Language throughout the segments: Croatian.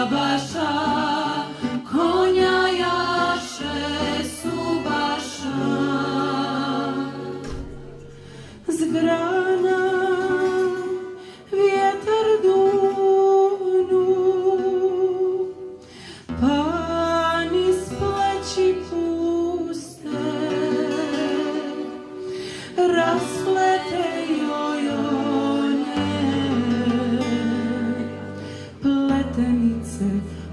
jabaša, konja jaše subaša. Z grana vjetar dunu, pa niz pleći puste raslete jojone, pletenice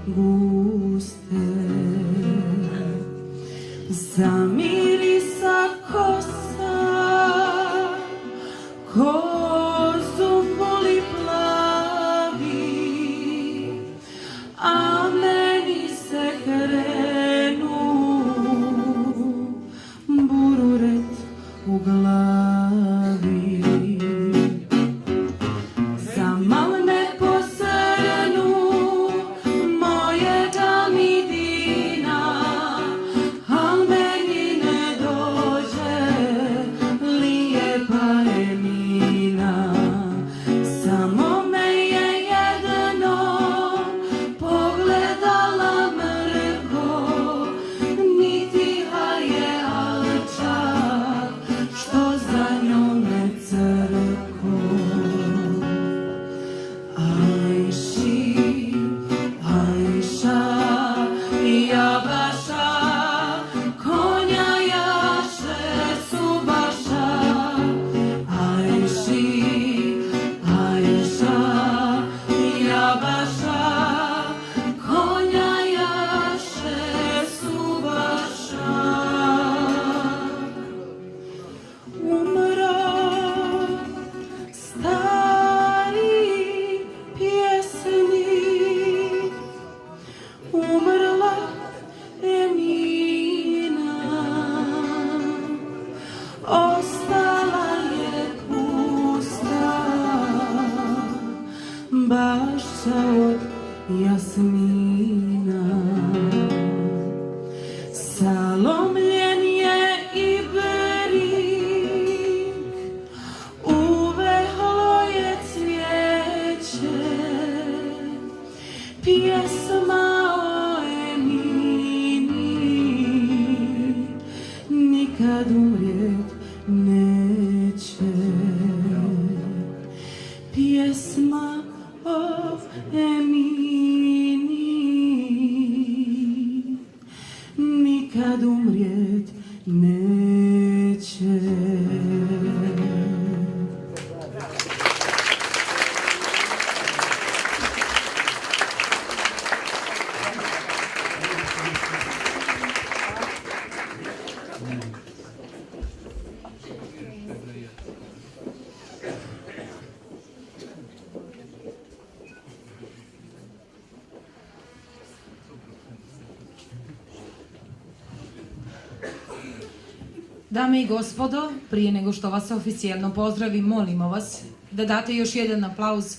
guste. Zamirisa kosa, ko zumbuli plavi, a meni se krenu bururet u glavi. Zamal me posrnu mojega midina, al meni ne dođe lijepa Emina. Samo me je jednom pogledala mrko, niti je alčak što za njome crko. Ajši, ajša, jabaša, konja jaše subaša. Ajši, ajša, jabaša, konja jaše subaša. Umro stari pjesnik, umrla Emina, ostala je pusta bašća od jasmina. Salomljen je i brik, uvehlo je cvijeće, pjesma o Emini nikad umrijet neće. Pjesma o Emini nikad umrijet neće. Dame i gospodo, prije nego što vas oficijalno pozdravim, molimo vas da date još jedan aplauz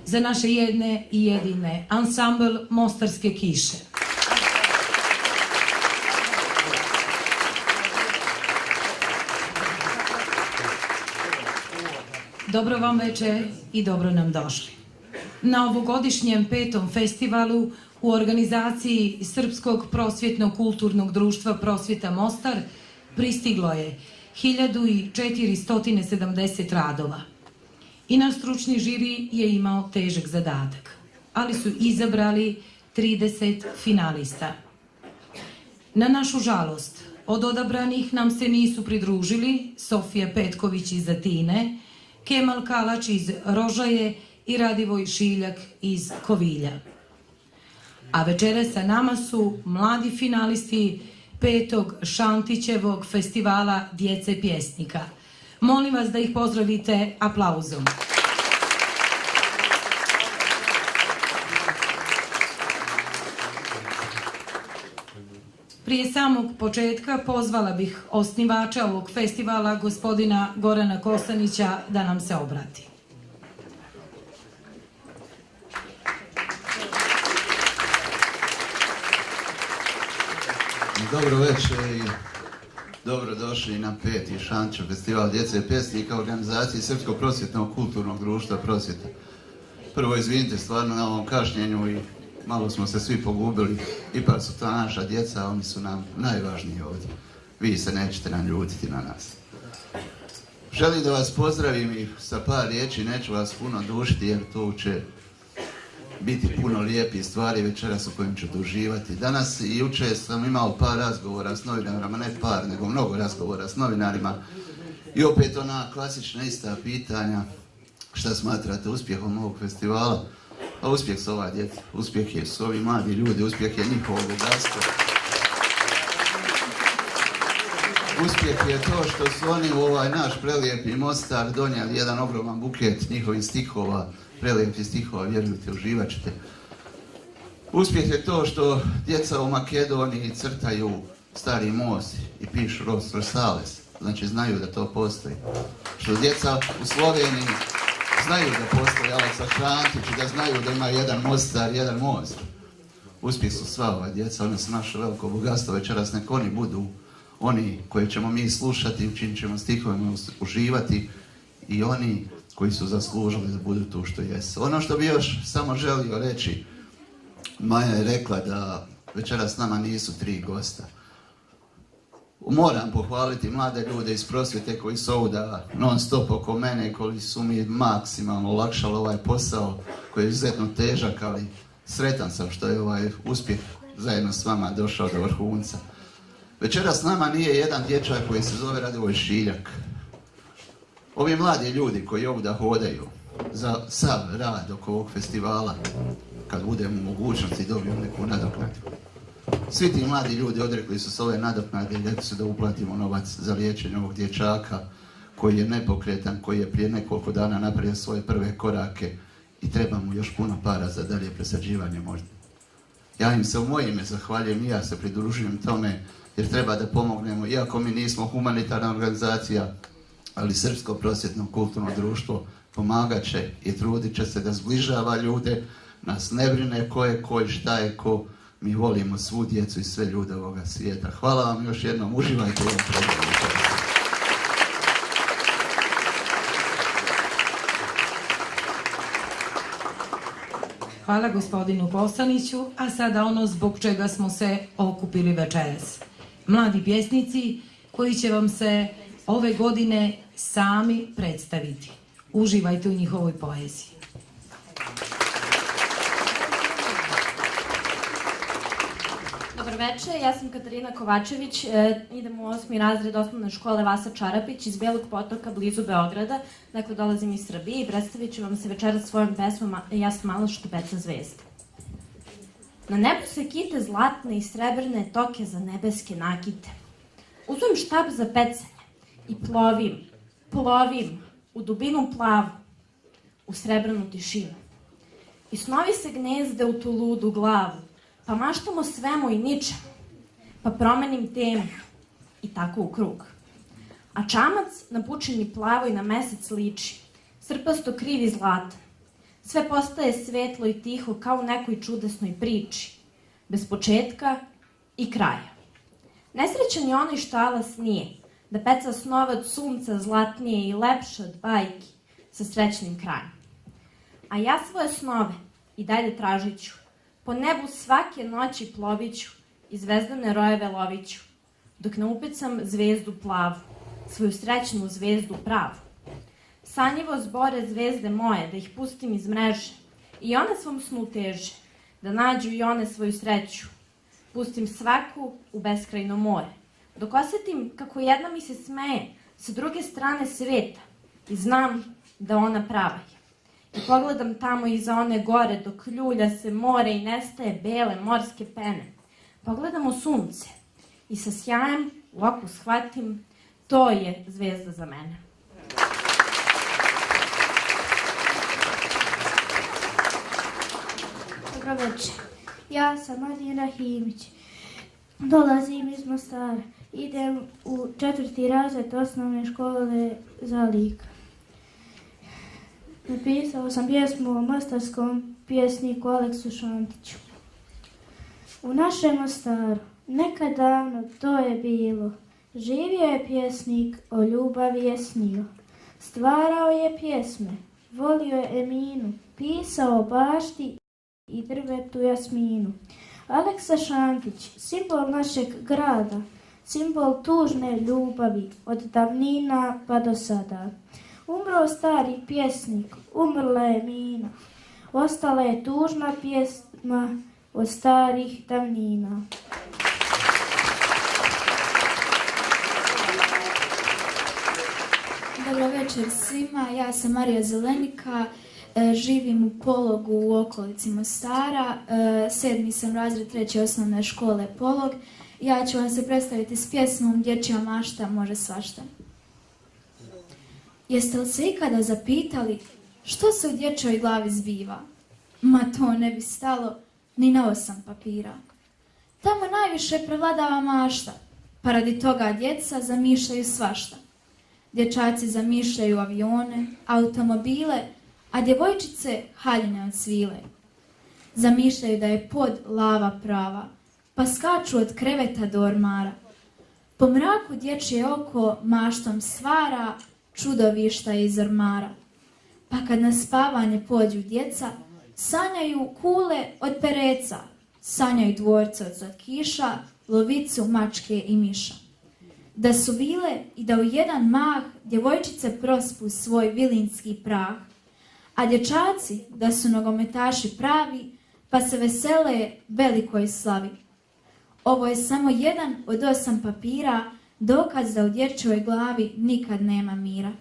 za naše jedne i jedine ansambl Mostarske kiše. Dobro vam večer i dobro nam došli. Na ovogodišnjem 5. festivalu u organizaciji Srpskog prosvjetno-kulturnog društva Prosvjeta Mostar pristiglo je 1470 radova. I naš stručni žiri je imao težak zadatak, ali su izabrali 30 finalista. Na našu žalost, od odabranih nam se nisu pridružili Sofija Petković iz Atine, Kemal Kalač iz Rožaje i Radivoj Šiljak iz Kovilja. A večera sa nama su mladi finalisti 5. Šantićevog festivala djece pjesnika. Molim vas da ih pozdravite aplauzom. Prije samog početka pozvala bih osnivača ovog festivala, gospodina Gorana Kosanića, da nam se obrati. Dobro večer i dobrodošli na 5. Šantićev festival djece pjesnika organizaciji Srpskog prosvjetnog kulturnog društva Prosvjeta. Prvo izvinite stvarno na ovom kašnjenju i malo smo se svi pogubili, ipak su to naša djeca, oni su nam najvažniji ovdje. Vi se nećete naljutiti na nas. Želim da vas pozdravim i sa par riječi, neću vas puno dužiti jer tu će biti puno lijepih stvari večeras u kojim ćete uživati. Danas i jučer sam imao par razgovora s novinarima, ne par, nego mnogo razgovora s novinarima i opet ona klasična ista pitanja. Šta smatrate uspjehom ovog festivala? A uspjeh su ova djeca, uspjeh su ovi mladi ljudi, uspjeh je njihovo bogatstvo. Uspjeh je to što su oni u ovaj naš prelijepi Mostar donijeli jedan ogroman buket njihovih stihova, prelijepih stihova, vjerujte, uživat ćete. Uspjeh je to što djeca u Makedoniji crtaju Stari most i pišu Ros Rosales, znači znaju da to postoji. Što djeca u Sloveniji znaju da postoji Aleksa Šantić i da znaju da ima jedan Mostar, jedan most. Uspjeh su sva ova djeca, one su naše veliko bogatstvo, večeras nek oni budu oni koje ćemo mi slušati, u čim ćemo stihovima uživati i oni koji su zaslužili da budu tu što jesu. Ono što bi još samo želio reći, Maja je rekla da večeras s nama nisu 3 gosta. Moram pohvaliti mlade ljude iz prosvjete koji su ovdje non stop oko mene, koji su mi maksimalno olakšali ovaj posao koji je izuzetno težak, ali sretan sam što je ovaj uspjeh zajedno s vama došao do vrhunca. Večeras s nama nije jedan dječak koji se zove Radivoj Šiljak. Ovi mladi ljudi koji ovdje hodaju za sav rad oko ovog festivala, kad budemo u mogućnosti dobiju neku nadoknadu. Svi ti mladi ljudi odrekli su se ove nadoknade i rekli su da uplatimo novac za liječenje ovog dječaka koji je nepokretan, koji je prije nekoliko dana napravio svoje prve korake i treba mu još puno para za dalje presađivanje možda. Ja im se u moje ime zahvaljujem i ja se pridružujem tome jer treba da pomognemo, iako mi nismo humanitarna organizacija, ali Srpsko prosvjetno kulturno društvo pomagat će i trudit će se da zbližava ljude, nas ne brine ko je ko i šta je ko, mi volimo svu djecu i sve ljude ovoga svijeta. Hvala vam još jednom, uživajte u ovom programu. Hvala gospodinu Bosaniću, a sada ono zbog čega smo se okupili večeras. Mladi pjesnici koji će vam se ove godine sami predstaviti. Uživajte u njihovoj poeziji. Dobar večer, ja sam Katarina Kovačević, idem u 8. razred osnovne škole Vasa Čarapić iz Belog Potoka blizu Beograda, dakle dolazim iz Srbije i predstavit ću vam se večeras svojom pesmom Ja sam mala štupeca zvezda. Na nebu se kite zlatne i srebrne toke za nebeske nakite. Uzmem štab za pecanje i plovim u dubinu plavu, u srebrnu tišinu. I snovi se gnezde u tu ludu glavu, pa maštam o svemu i ničemu, pa promenim temu i tako u krug. A čamac na pučini plavoj na mesec liči, srpasto kriv i zlatan. Sve postaje svetlo i tiho kao u nekoj čudesnoj priči, bez početka i kraja. Nesrećan je onaj što alas nije, da peca snove od sunca zlatnije i lepše od bajki sa srećnim krajem. A ja svoje snove i dalje tražit ću, po nebu svake noći ploviću i zvezdane rojeve loviću, dok ne upecam zvezdu plavu, svoju srećnu zvezdu pravu. Sanjivo zbore zvezde moje, da ih pustim iz mreže, i one svom snu teže, da nađu i one svoju sreću. Pustim svaku u beskrajno more, dok osjetim kako jedna mi se smeje sa druge strane sveta i znam da ona prava je. I pogledam tamo iza one gore, dok ljulja se more i nestaje bele morske pene. Pogledam u sunce i sa sjajem u oku shvatim, to je zvezda za mene. Dobro večer. Ja sam Marina Himić. Dolazim iz Mostara. Idem u 4. razred osnovne škole za lik. Napisao sam pjesmu o mostarskom pjesniku Aleksu Šantiću. U našem Mostaru, nekad davno to je bilo, živio je pjesnik, o ljubavi je snio. Stvarao je pjesme, volio je Eminu, pisao o bašti i drvetu jasminu. Aleksa Šantić, simbol našeg grada, simbol tužne ljubavi od davnina pa do sada. Umro stari pjesnik, umrla je Mina, ostala je tužna pjesma od starih davnina. Dobro večer svima, ja sam Marija Zelenika, živim u Pologu u okolici Mostara, 7. sam razred 3. osnovne škole Polog. Ja ću vam se predstaviti s pjesmom Dječja mašta može svašta. Jeste li se ikada zapitali što se u dječjoj glavi zbiva? Ma to ne bi stalo ni na 8 papira. Tamo najviše prevladava mašta, pa radi toga djeca zamišljaju svašta. Dječaci zamišljaju avione, automobile, a djevojčice haljine od svile. Zamišljaju da je pod lava prava, pa skaču od kreveta do ormara. Po mraku dječje oko maštom stvara čudovišta iz ormara. Pa kad na spavanje pođu djeca, sanjaju kule od pereca, sanjaju dvorce od slatkiša, lovicu, mačke i miša. Da su vile i da u jedan mah djevojčice prospu svoj vilinski prah, a dječaci da su nogometaši pravi, pa se vesele velikoj slavi. Ovo je samo jedan od 8 papira, dokaz da u dječjoj glavi nikad nema mira.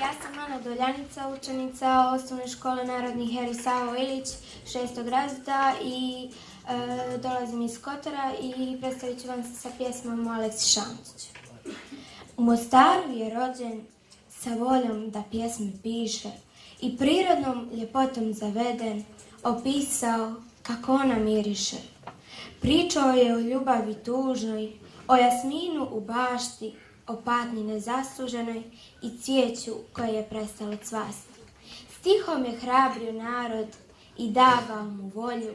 Ja sam Ana Doljanica, učenica osnovne škole Narodni heroj Savo Ilić, 6. razreda i dolazim iz Kotora i predstavit ću vam se sa pjesmom o Aleksi Šantiću. U Mostaru je rođen sa voljom da pjesme piše i prirodnom ljepotom zaveden, opisao kako ona miriše. Pričao je o ljubavi tužnoj, o jasminu u bašti, o patnji nezasluženoj i cvijeću koje je prestalo cvasti. Stihom je hrabrio narod i davao mu volju,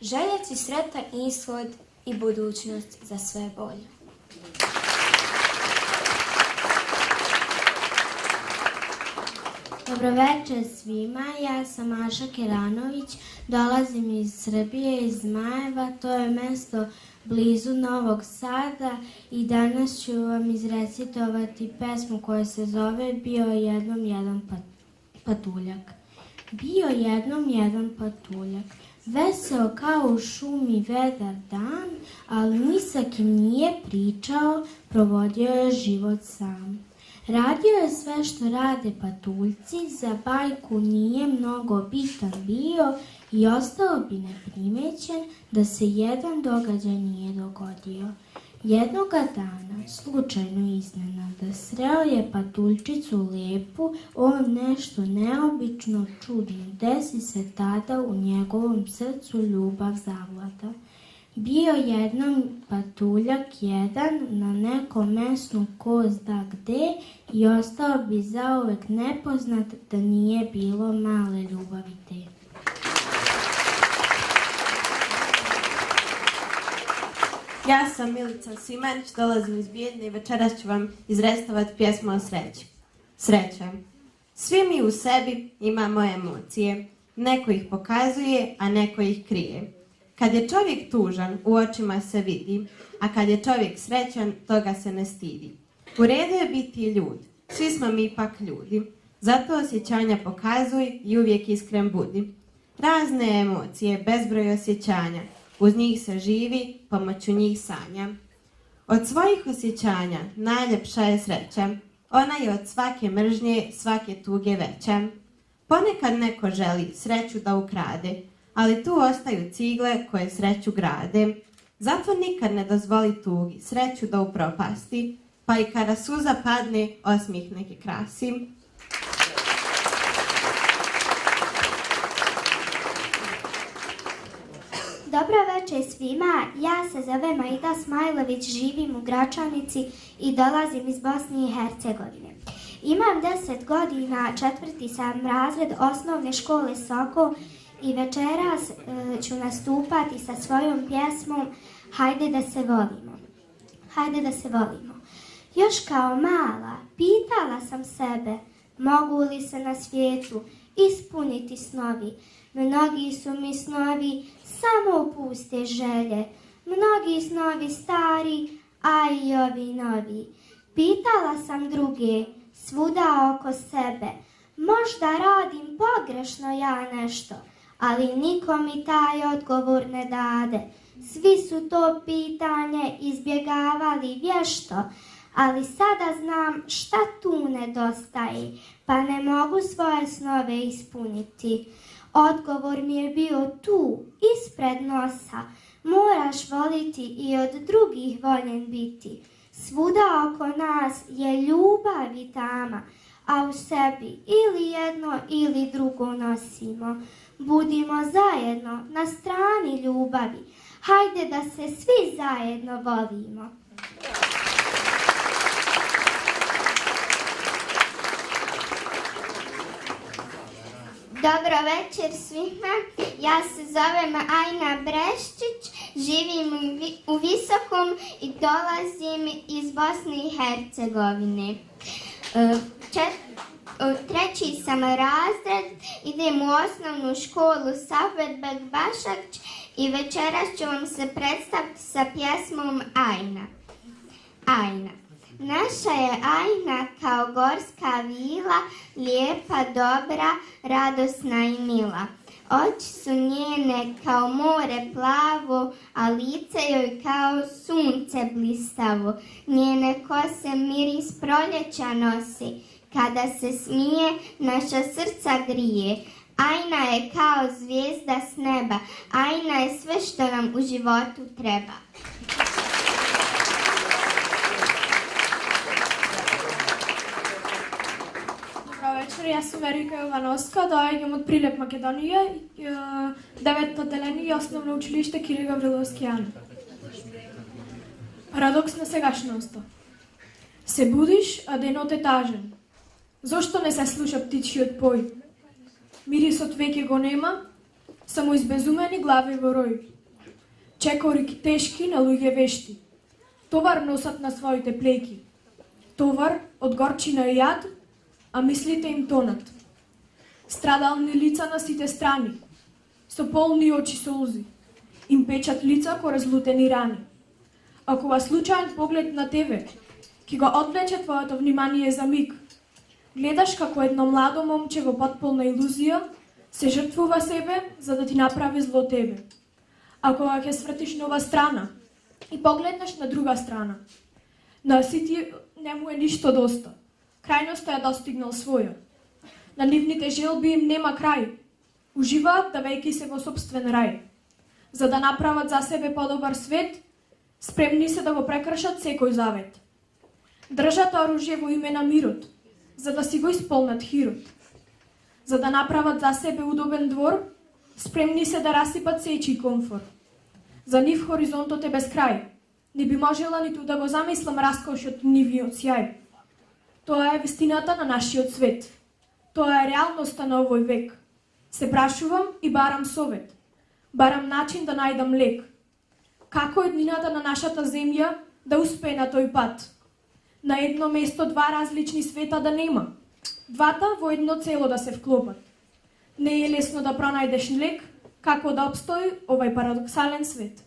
željeći sretan ishod i budućnost za sve bolju. Dobro večer svima, ja sam Maša Keranović, dolazim iz Srbije, iz Zmajeva, to je mjesto blizu Novog Sada i danas ću vam izrecitovati pesmu koja se zove Bio jednom jedan patuljak. Bio jednom jedan patuljak, veseo kao u šumi vedar dan, ali ni sa kim nije pričao, provodio je život sam. Radio je sve što rade patuljci, za bajku nije mnogo bitan bio i ostao bi neprimećen da se jedan događaj nije dogodio. Jednoga dana, slučajno iznenada, sreo je patuljčicu lepu, on nešto neobično čudno, desi se tada u njegovom srcu ljubav zavlada. Bio jednom patuljak jedan na nekom mjestu ko zna gde i ostao bi zauvek nepoznat da nije bilo male ljubavi te. Ja sam Milica Simanić, dolazim iz Bijeljne i večeras ću vam izrecitovati pjesmu o sreći. Sreća. Svi mi u sebi imamo emocije. Neko ih pokazuje, a neko ih krije. Kad je čovjek tužan, u očima se vidi, a kad je čovjek srećan, toga se ne stidi. U redu je biti ljud, svi smo mi ipak ljudi. Zato osjećanja pokazuj i uvijek iskren budi. Razne emocije, bezbroj osjećanja, uz njih se živi, pomoću njih sanja. Od svojih osjećanja najljepša je sreća, ona je od svake mržnje, svake tuge veća. Ponekad neko želi sreću da ukrade, ali tu ostaju cigle koje sreću grade. Zato nikad ne dozvoli tugi sreću da upropasti, pa i kada suza padne, osmijeh neki krasi. Dobro večer svima, ja se zovem Aida Smajlović, živim u Gračanici i dolazim iz Bosne i Hercegovine. Imam 10 godina, 4. sam razred osnovne škole Sokol i večeras ću nastupati sa svojom pjesmom Hajde da se volimo. Hajde da se volimo. Još kao mala pitala sam sebe Mogu li se na svijetu ispuniti snovi? Mnogi su mi snovi samo puste želje, mnogi snovi stari, a i ovi novi. Pitala sam druge, svuda oko sebe, možda radim pogrešno ja nešto, ali niko mi taj odgovor ne dade. Svi su to pitanje izbjegavali vješto, ali sada znam šta tu nedostaje, pa ne mogu svoje snove ispuniti. Odgovor mi je bio tu, ispred nosa, moraš voliti i od drugih voljen biti. Svuda oko nas je ljubav i tama, a u sebi ili jedno ili drugo nosimo. Budimo zajedno na strani ljubavi, hajde da se svi zajedno volimo. Dobro večer svima, ja se zovem Ajna Breščić, živim u Visokom i dolazim iz Bosne i Hercegovine. Treći sam razred, idem u osnovnu školu Safetbeg Bašać i večeras ću vam se predstaviti sa pjesmom Ajna. Ajna. Naša je Ajna kao gorska vila, lijepa, dobra, radosna i mila. Oči su njene kao more plavo, a lice joj kao sunce blistavo. Njene kose miris proljeća nosi, kada se smije naša srca grije. Ajna je kao zvijezda s neba, Ajna je sve što nam u životu treba. Večer, ja sam Erika Jovanovska, dođem od Prilep Makedonije, 9. отделение Основно училище Кирил Гавриловски-Ан. Парадокс на сегашноста. Се будиш, а денот е тажен. Зошто не се слуша птичиот пој? Мирисот веќе го нема, само избезумени глави во рој. Чекори тешки на луѓе вешти. Товар носат на своите плеки. Товар од горчина и јад, а мислите им тонат. Страдални лица на сите страни, со полни очи солзи, им печат лица ко разлутени рани. Ако ова случаен поглед на тебе, ки го одвлече твоето внимание за миг, гледаш како едно младо момче во потполна илузија се жртвува себе за да ти направи зло тебе. Ако ќе свртиш на ова страна и погледнеш на друга страна, на сите нему е ништо доста. Крајноста е достигнал своја. На нивните желби им нема крај. Уживаат давејќи се во сопствен рај. За да направат за себе подобар свет, спремни се да го прекршат секој завет. Држат оружје во име на мирот, за да си го исполнат хирот. За да направат за себе удобен двор, спремни се да расипат сечи комфор. За нив хоризонтот е без крај. Не би можела ниту да го замислам раскошот нивиот сјај. Тоа е вистината на нашиот свет. Тоа е реалноста на овој век. Се прашувам и барам совет. Барам начин да најдам лек. Како еднината на нашата земја да успее на тој пат? На едно место два различни света да нема. Двата во едно цело да се вклопат. Не е лесно да пронајдеш лек како да обстои овај парадоксален свет.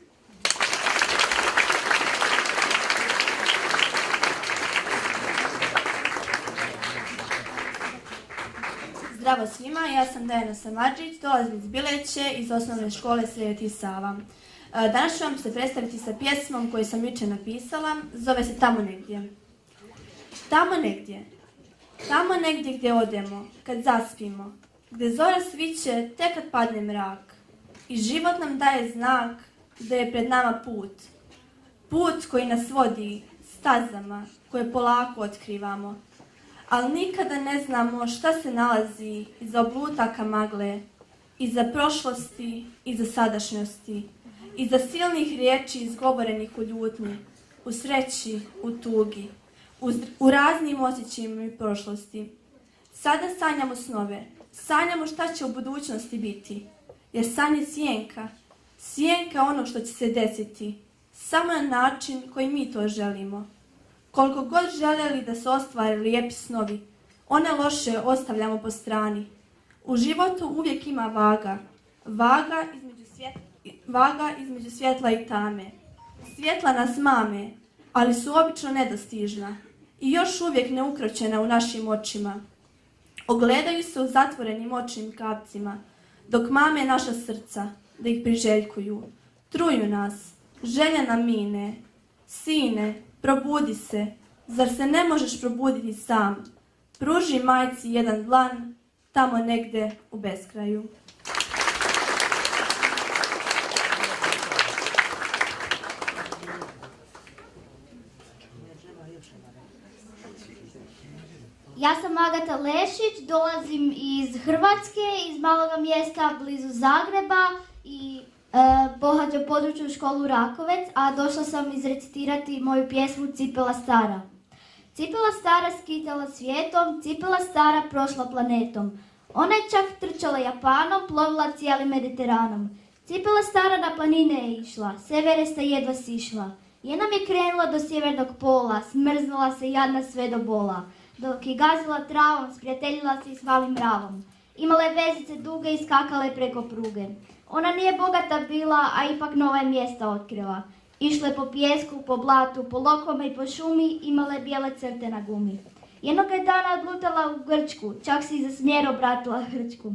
Zdravo svima, ja sam Dejana Samadžić, dolazim iz Bileće, iz osnovne škole Sveti Sava. Danas ću vam se predstaviti sa pjesmom koju sam jučer napisala, zove se Tamo negdje. Tamo negdje. Tamo negdje gdje odemo, kad zaspimo, gdje zora sviće tek kad padne mrak. I život nam daje znak da je pred nama put. Put koji nas vodi stazama koje polako otkrivamo. Ali nikada ne znamo šta se nalazi iza oblutaka magle, iza prošlosti, iza sadašnjosti, iza silnih riječi izgovorenih u ljutnji, u sreći, u tugi, u raznim osjećajima i prošlosti. Sada sanjamo snove, sanjamo šta će u budućnosti biti, jer san je sjenka, sjenka ono što će se desiti, samo na način koji mi to želimo. Koliko god željeli da se ostvare lijepi snovi, One loše ostavljamo po strani. U životu uvijek ima vaga. Vaga između svjetla i tame. Svjetla nas mame, ali su obično nedostižna i još uvijek neukročena u našim očima. Ogledaju se u zatvorenim očnim kapcima, dok mame naša srca, da ih priželjkuju. Truju nas, želja nam mine. Sine, probudi se, zar se ne možeš probuditi sam? Pruži majci jedan dlan, tamo negde u beskraju. Ja sam Agata Lešić, dolazim iz Hrvatske, iz maloga mjesta blizu Zagreba i pohađam područnu školu Rakovec, a došla sam izrecitirati moju pjesmu Cipela stara. Cipela stara skitala svijetom, cipela stara prošla planetom. Ona je čak trčala Japanom, plovila cijelim Mediteranom. Cipela stara na planine je išla, s Everesta jedva sišla. Jednom je krenula do sjevernog pola, smrznula se jadna sve do bola. Dok je gazila travom, sprijateljila se i s malim mravom. Imala je vezice duge i skakala je preko pruge. Ona nije bogata bila, a ipak nova je mjesta otkrila. Išla je po pijesku, po blatu, po lokvama i po šumi, imala je bijele crte na gumi. Jednog je dana odlutala u Grčku, čak se i za smjer obratila Hrčku.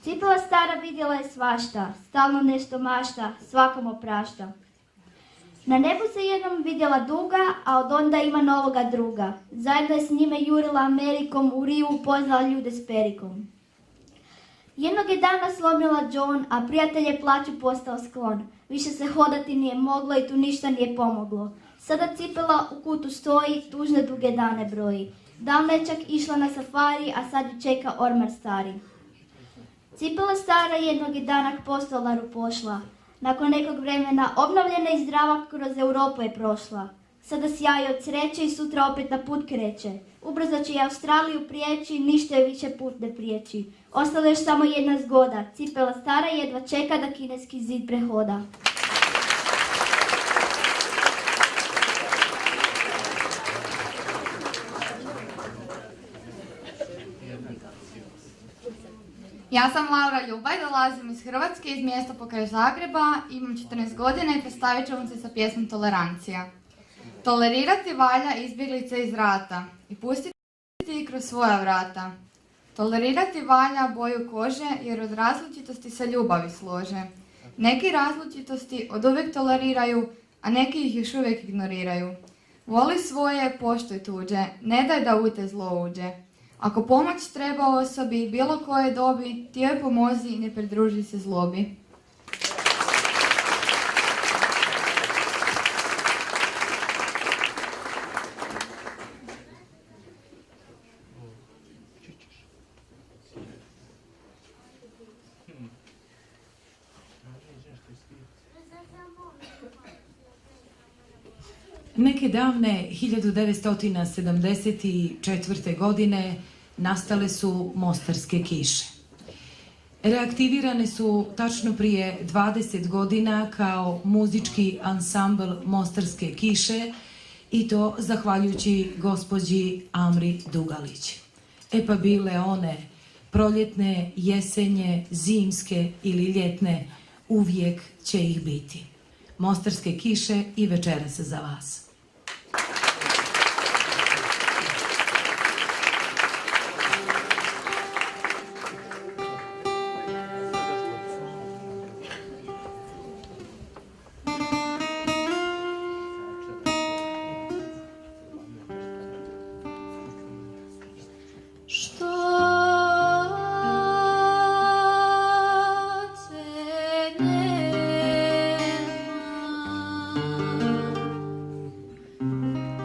Cipela stara vidjela je svašta, stalno nešto mašta, svakom oprašta. Na nebu se jednom vidjela duga, a od onda ima novoga druga. Zajedno je s njime jurila Amerikom, u Riju upoznala ljude s perikom. Jednog je dana slomila John, a prijatelj je plaću postao sklon. Više se hodati nije moglo i tu ništa nije pomoglo. Sada Cipela u kutu stoji, tužne duge dane broji. Davno je čak išla na safari, a sad ju čeka ormar stari. Cipela stara jednog je dana k postolaru pošla. Nakon nekog vremena obnovljena i zdrava kroz Europu je prošla. Sada sjaji od sreće i sutra opet na put kreće. Ubrzo će i Australiju prijeći, ništa je više put ne prijeći. Ostala je još samo jedna zgoda. Cipela stara jedva čeka da kineski zid prehoda. Ja sam Laura Ljubaj, dolazim iz Hrvatske, iz mjesta pokraj Zagreba, imam 14 godina i predstavit ću vam se sa pjesmom Tolerancija. Tolerirati valja izbjeglice iz rata i pustiti ih kroz svoja vrata. Tolerirati valja boju kože jer od različitosti se ljubavi slože. Neki različitosti od uvijek toleriraju, a neki ih još uvijek ignoriraju. Voli svoje, poštuj tuđe, ne daj da u te zlo uđe. Ako pomoć treba osobi bilo koje dobi, ti joj pomozi i ne pridruži se zlobi. Neke davne 1974. godine nastale su Mostarske kiše. Reaktivirane su tačno prije 20 godina kao muzički ansambl Mostarske kiše i to zahvaljujući gospođi Amri Dugalić. E pa bile one proljetne, jesenje, zimske ili ljetne, uvijek će ih biti. Mostarske kiše i večeras za vas.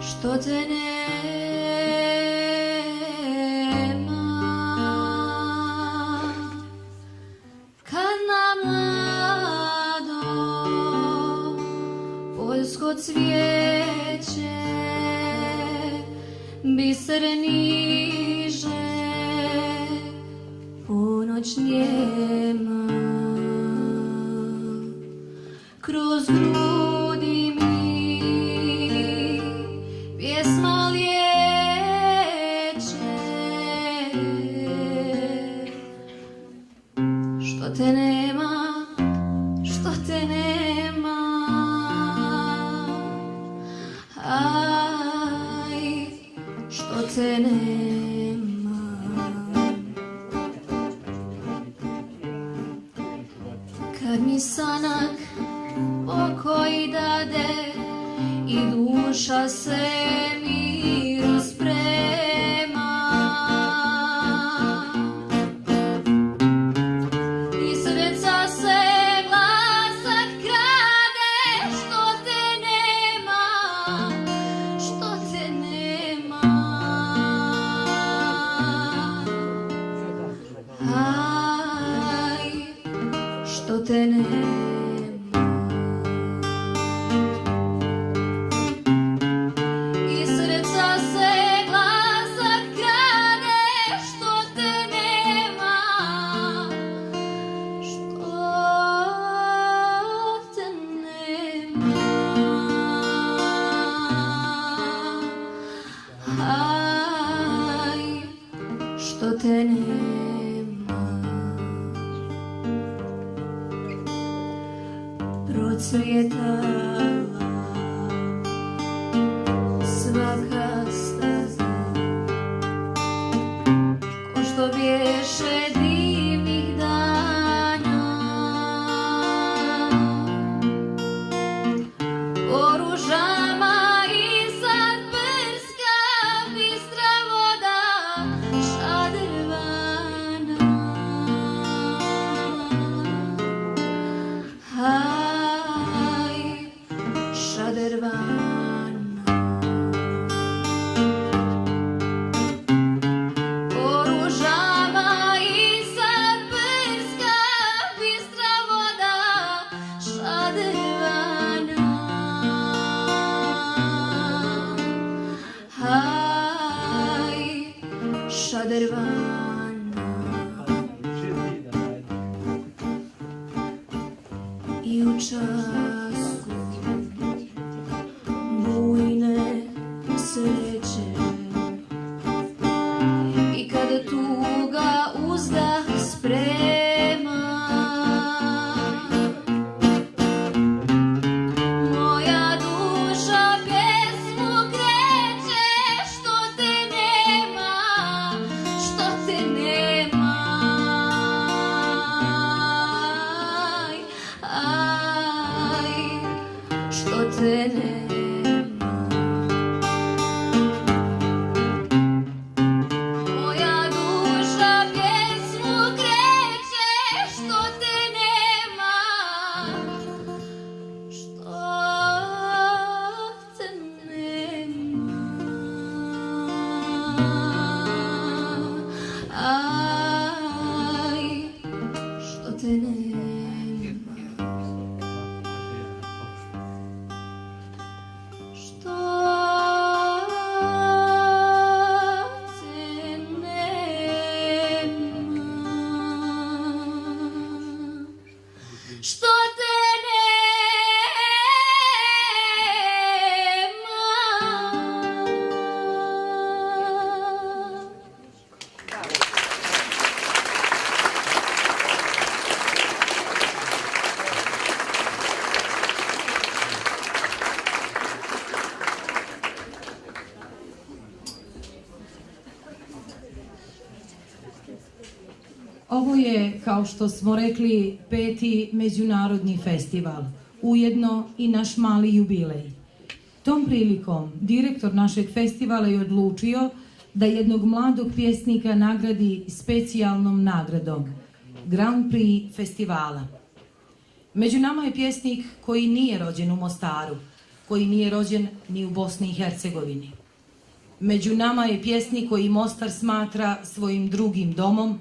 Što te nema, kad na mlado poljsko cvijeće biser niže, ponoć njema, kroz grudi mi pjesma liječe, što te nema, što te nema. Aj, što te nema. Kad mi sanak pokoj dade i duša se miru sprema, i srca se glasak krade, što te nema, što te nema. Aj, što te nema. I srca se glasak krade, što te nema, što te nema. Aj, što te nema. Procvjetala svaka staza, ko što bješe divnih dana, po ružama i sad brska bistra voda šadrvana. Aj, šadrvana. Po ružama i sad brska bistra voda šadrvana. Aj, šadrvana. I u času bujne sreće, i kada tuga uzdah sprema, moja duša pjesmu kreće, što te nema, što te nema. Aj, što te nema. Moja duša pjesmu kreće, što te nema, što te nema. Aj, što te nema. Što te nema. Ovo je, kao što smo rekli, 5. međunarodni festival, ujedno i naš mali jubilej. Tom prilikom direktor našeg festivala je odlučio da jednog mladog pjesnika nagradi specijalnom nagradom, Grand Prix festivala. Među nama je pjesnik koji nije rođen u Mostaru, koji nije rođen ni u Bosni i Hercegovini. Među nama je pjesnik koji Mostar smatra svojim drugim domom,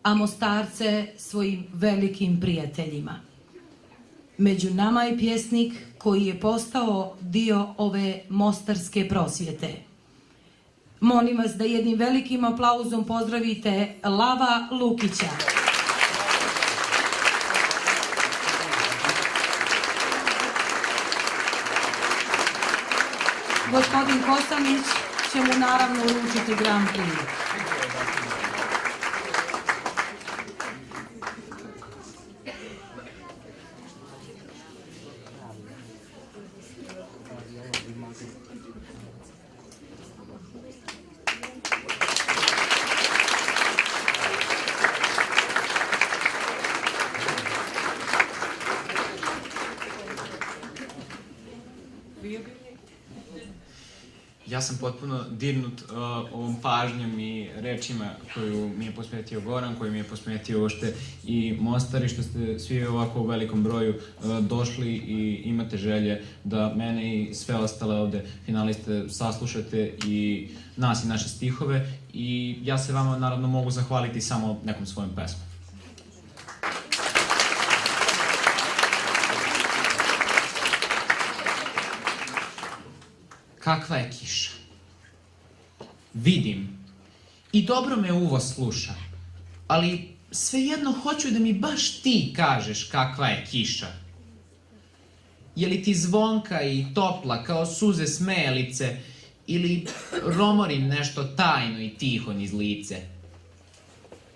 a Mostarce svojim velikim prijateljima. Među nama je pjesnik koji je postao dio ove mostarske prosvjete. Molim vas da jednim velikim aplauzom pozdravite Lava Lukića. Gospodin Kosanić će mu naravno uručiti Grand Prix. Ja sam potpuno dirnut ovom pažnjom i rečima koju mi je posmetio Goran, koju mi je posmetio uopšte i Mostar, i što ste svi ovako u velikom broju došli i imate želje da mene i sve ostale ovde finaliste saslušate i nas i naše stihove, i ja se vama naravno mogu zahvaliti samo nekom svojom pesmom. Kakva je kiša? Vidim. I dobro me uvo sluša. Ali svejedno hoću da mi baš ti kažeš kakva je kiša. Je li ti zvonka i topla kao suze smejalice, ili romorim nešto tajno i tiho niz lice?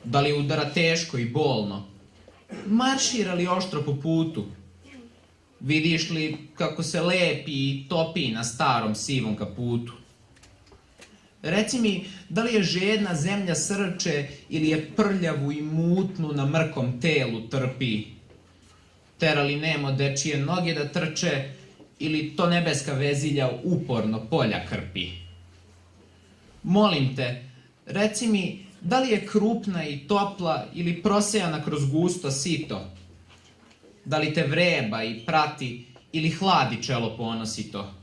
Da li udara teško i bolno? Maršira li oštro po putu? Vidiš li kako se lepi i topi na starom sivom kaputu? Reci mi, da li je žedna zemlja srče, ili je prljavu i mutnu na mrkom telu trpi? Tera li nemo dečije noge da trče, ili to nebeska vezilja uporno polja krpi? Molim te, reci mi, da li je krupna i topla, ili prosejana kroz gusto sito? Da li te vreba i prati, ili hladi čelo ponosito?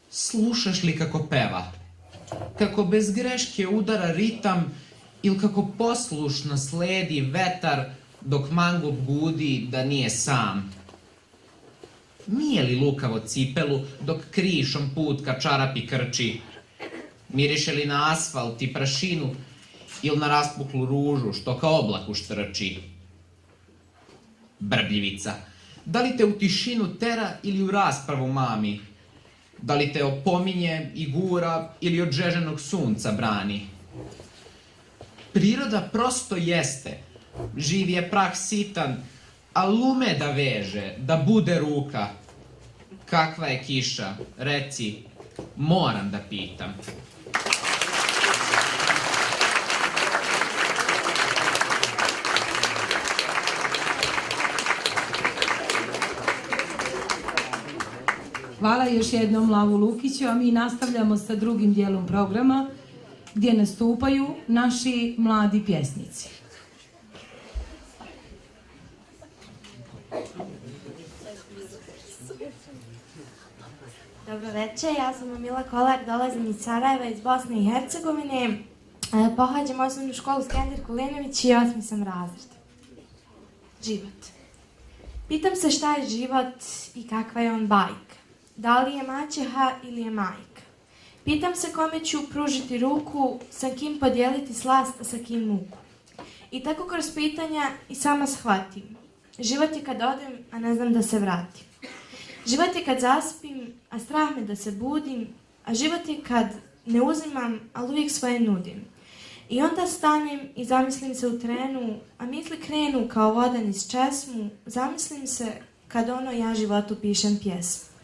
Slušaš li kako peva? Kako bez greške udara ritam, ili kako poslušno sledi vetar, dok mangut gudi da nije sam? Mije li lukavo cipelu, dok krišom put ka čarapi krči? Miriše li na asfalt i prašinu, ili na raspuklu ružu što ka oblaku štrči? Brbljivica, da li te u tišinu tera ili u raspravu mami? Da li te opominje i gura ili od žeženog sunca brani? Priroda prosto jeste, živ je prah sitan, a lume da veže, da bude ruka. Kakva je kiša, reci, moram da pitam. Hvala još jednom Lavu Lukiću, a mi nastavljamo sa drugim dijelom programa gdje nastupaju naši mladi pjesnici. Dobro večer, ja sam Mila Kolar, dolazim iz Sarajeva, iz Bosne i Hercegovine. Pohađam osnovnu školu Skendir Kulinović i 8. sam razred. Život. Pitam se šta je život i kakva je on bajka. Da li je maćeha ili je majka? Pitam se kome ću pružiti ruku, sa kim podijeliti slast, a sa kim muku. I tako kroz pitanja i sama shvatim. Život je kad odem, a ne znam da se vratim. Život je kad zaspim, a strah me da se budim, a život je kad ne uzimam, ali uvijek svoje nudim. I onda stanem i zamislim se u trenu, a misli krenu kao voda niz česmu, zamislim se kad ja životu pišem pjesmu.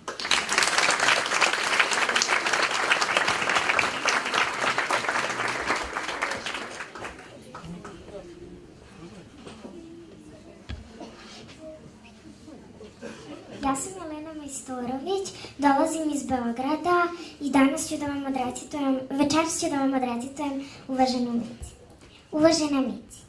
Ja sam Jelena Majstorović, dolazim iz Beograda i večeras ću da vam odrecitujem Uvaženu Mici. Uvažena Mici,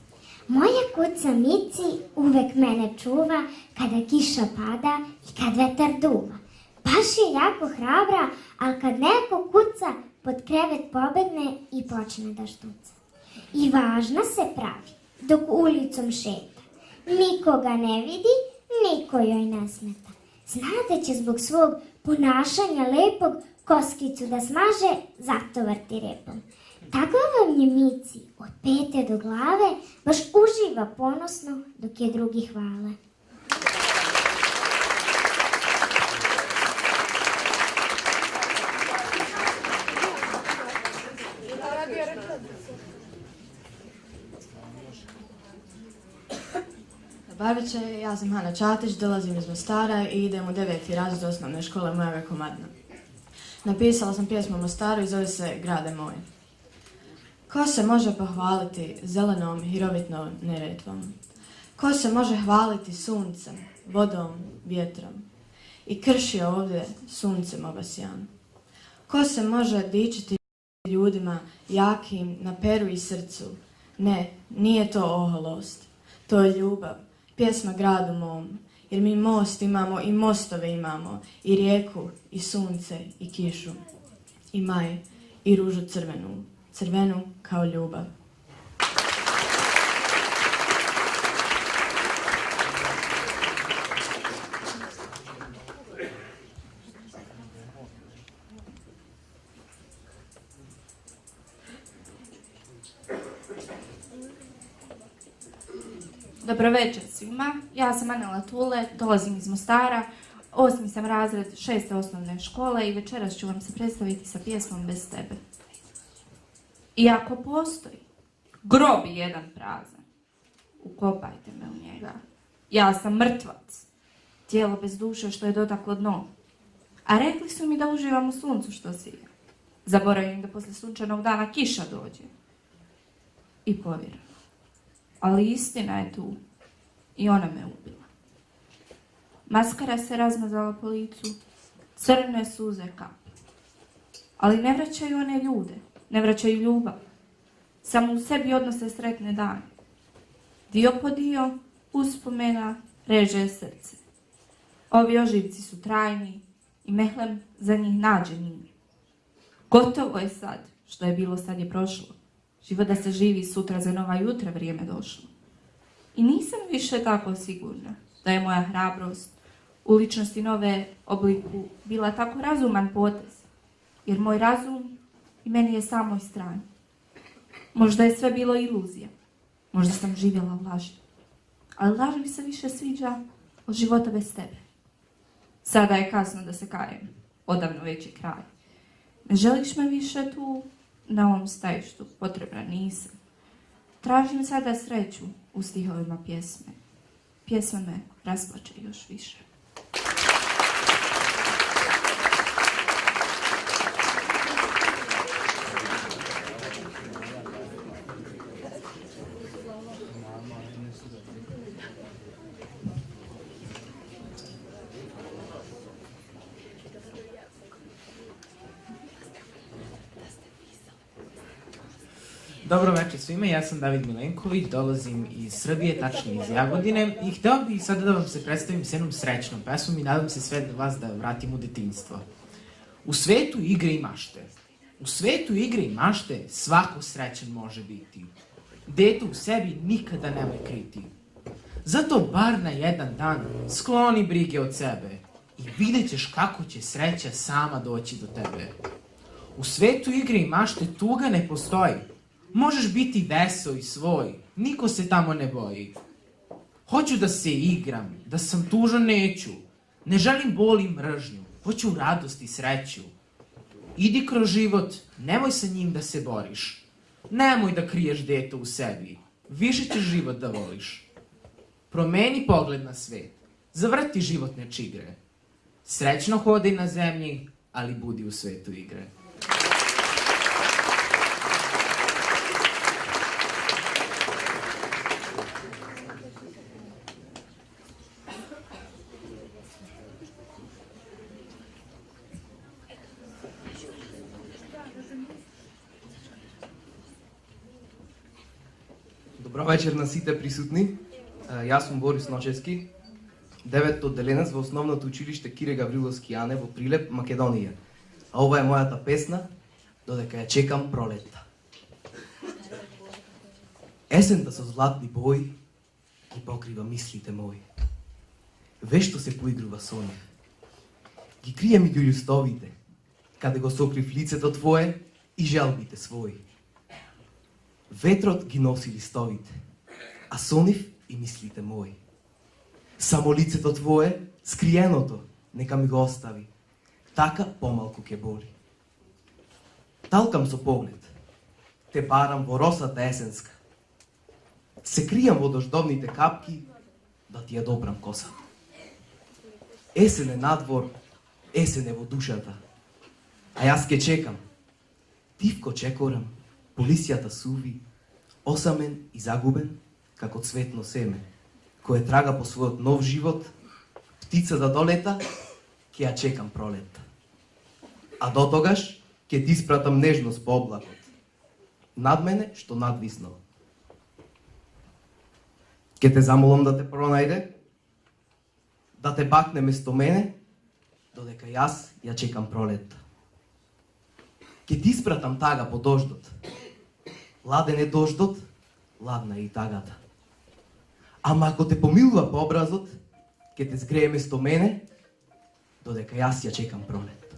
moja kuca Mici uvek mene čuva kada kiša pada i kad vetar duva. Baš je jako hrabra, ali kad neko kuca, pod krevet pobegne i počne da štuca. I važna se pravi dok ulicom šeta. Nikoga ne vidi, niko joj ne smeta. Zna da će zbog svog ponašanja lepog koskicu da smaže, zato vrti repom. Tako vam je Mici od pete do glave, baš uživa ponosno dok je drugi hvale. Dobar večer, ja sam Hana Čatić, dolazim iz Mostara i idem u 9. razred osnovne škole Moja Vekomadna. Napisala sam pjesmu o Mostaru i zove se Grade moj. Ko se može pohvaliti zelenom i rovitnom Neretvom? Ko se može hvaliti suncem, vodom, vjetrom? I krši ovdje suncem obasjan. Ko se može dičiti ljudima jakim na peru i srcu? Ne, nije to oholost. To je ljubav, pjesma gradu mom. Jer mi most imamo i mostove imamo, i rijeku, i sunce, i kišu, i maj, i ružu crvenu, crvenu kao ljubav. Dobro večer svima, ja sam Anela Tule, dolazim iz Mostara, 8. sam razred 6. osnovne škole i večeras ću vam se predstaviti sa pjesmom Bez tebe. Iako postoji grob jedan prazan, ukopajte me u njega. Ja sam mrtvac, tijelo bez duše što je dotaklo dno. A rekli su mi da uživam u suncu što sija. Zaboravim da posle sunčanog dana kiša dođe. I povjerujem. Ali istina je tu i ona me ubila. Maskara se razmazala po licu, crne suze kape. Ali ne vraćaju one ljude, ne vraćaju ljubav. Samo u sebi odnose sretne dane. Dio po dio, uspomena, reže srce. Ovi oživci su trajni i mehlem za njih nađe njih. Gotovo je sad, što je bilo sad je prošlo. Život da se živi sutra za nova jutra vrijeme došlo. I nisam više tako sigurna da je moja hrabrost u ličnosti nove obliku bila tako razuman potez. Jer moj razum i meni je samoj strani. Možda je sve bilo iluzija. Možda sam živjela u laži. Ali laž mi se više sviđa od života bez tebe. Sada je kasno da se kajem. Odavno već je kraj. Ne želiš me više tu? Na ovom stajištu potrebna nisam. Tražim sada sreću u stihovima pjesme. Pjesma me rasplače još više. Dobro večer svima, ja sam David Milenković, dolazim iz Srbije, tačnije iz Jagodine i hteo bih sada da vam se predstavim s jednom srećnom pesmom i nadam se sve vas da vratim u detinjstvo. U svetu igre i mašte. U svetu igre i mašte svako srećan može biti. Dete u sebi nikada nemoj kriti. Zato bar na jedan dan skloni brige od sebe i vidjet ćeš kako će sreća sama doći do tebe. U svetu igre i mašte tuga ne postoji. Možeš biti vesel i svoj, niko se tamo ne boji. Hoću da se igram, da sam tužan neću. Ne želim bol i mržnju, hoću radost i sreću. Idi kroz život, nemoj sa njim da se boriš. Nemoj da kriješ dete u sebi, više ćeš život da voliš. Promeni pogled na svet, zavrti životne čigre. Srećno hodaj na zemlji, ali budi u svetu igre. Добро вечер на сите присутни. Јас сум Борис Ночевски, 9 одделенец во основното училиште Кире Гавриловски Ане во Прилеп, Македонија. А ова е мојата песна, додека ја чекам пролетта. Есента со златни бои ги покрива мислите мои. Вешто се поигрува со нив. Ги крие меѓу љустовите, каде го сокрив лицето твое и желбите своји. Ветрот ги носи листовите, а со нив и мислите мои. Само лицето твое, скриеното, нека ми го остави. Така помалку ќе боли. Талкам со поглед. Те барам во росата есенска. Се кријам во дождовните капки да ти ја добрам косата. Есен е надвор, есен е во душата. А јас ке чекам. Тивко чекорам. Полисијата суви, осамен и загубен, како цветно семе, кое трага по својот нов живот, птица да долета, ќе ја чекам пролетта. А до тогаш, ке ти спратам нежност по облакот. Над мене, што надвиснал. Ке те замолам да те пронајде, да те бакне место мене, додека јас ја чекам пролетта. Ке ти спратам тага по дождот. Ладен е дождот, ладна е и тагата. Ама ако те помилува по образот, ке те згрее место мене, додека јас ја чекам пролет.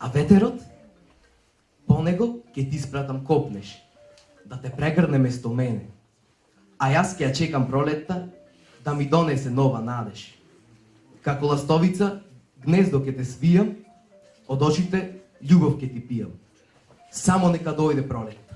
А ветерот, по него ке ти спратам копнеш, да те прегрне место мене. А јас ке ја чекам пролетта, да ми донесе нова надеж. Како ластовица, гнездо ке те свијам, од очите љубов ке ти пијам. Само нека дојде пролетта.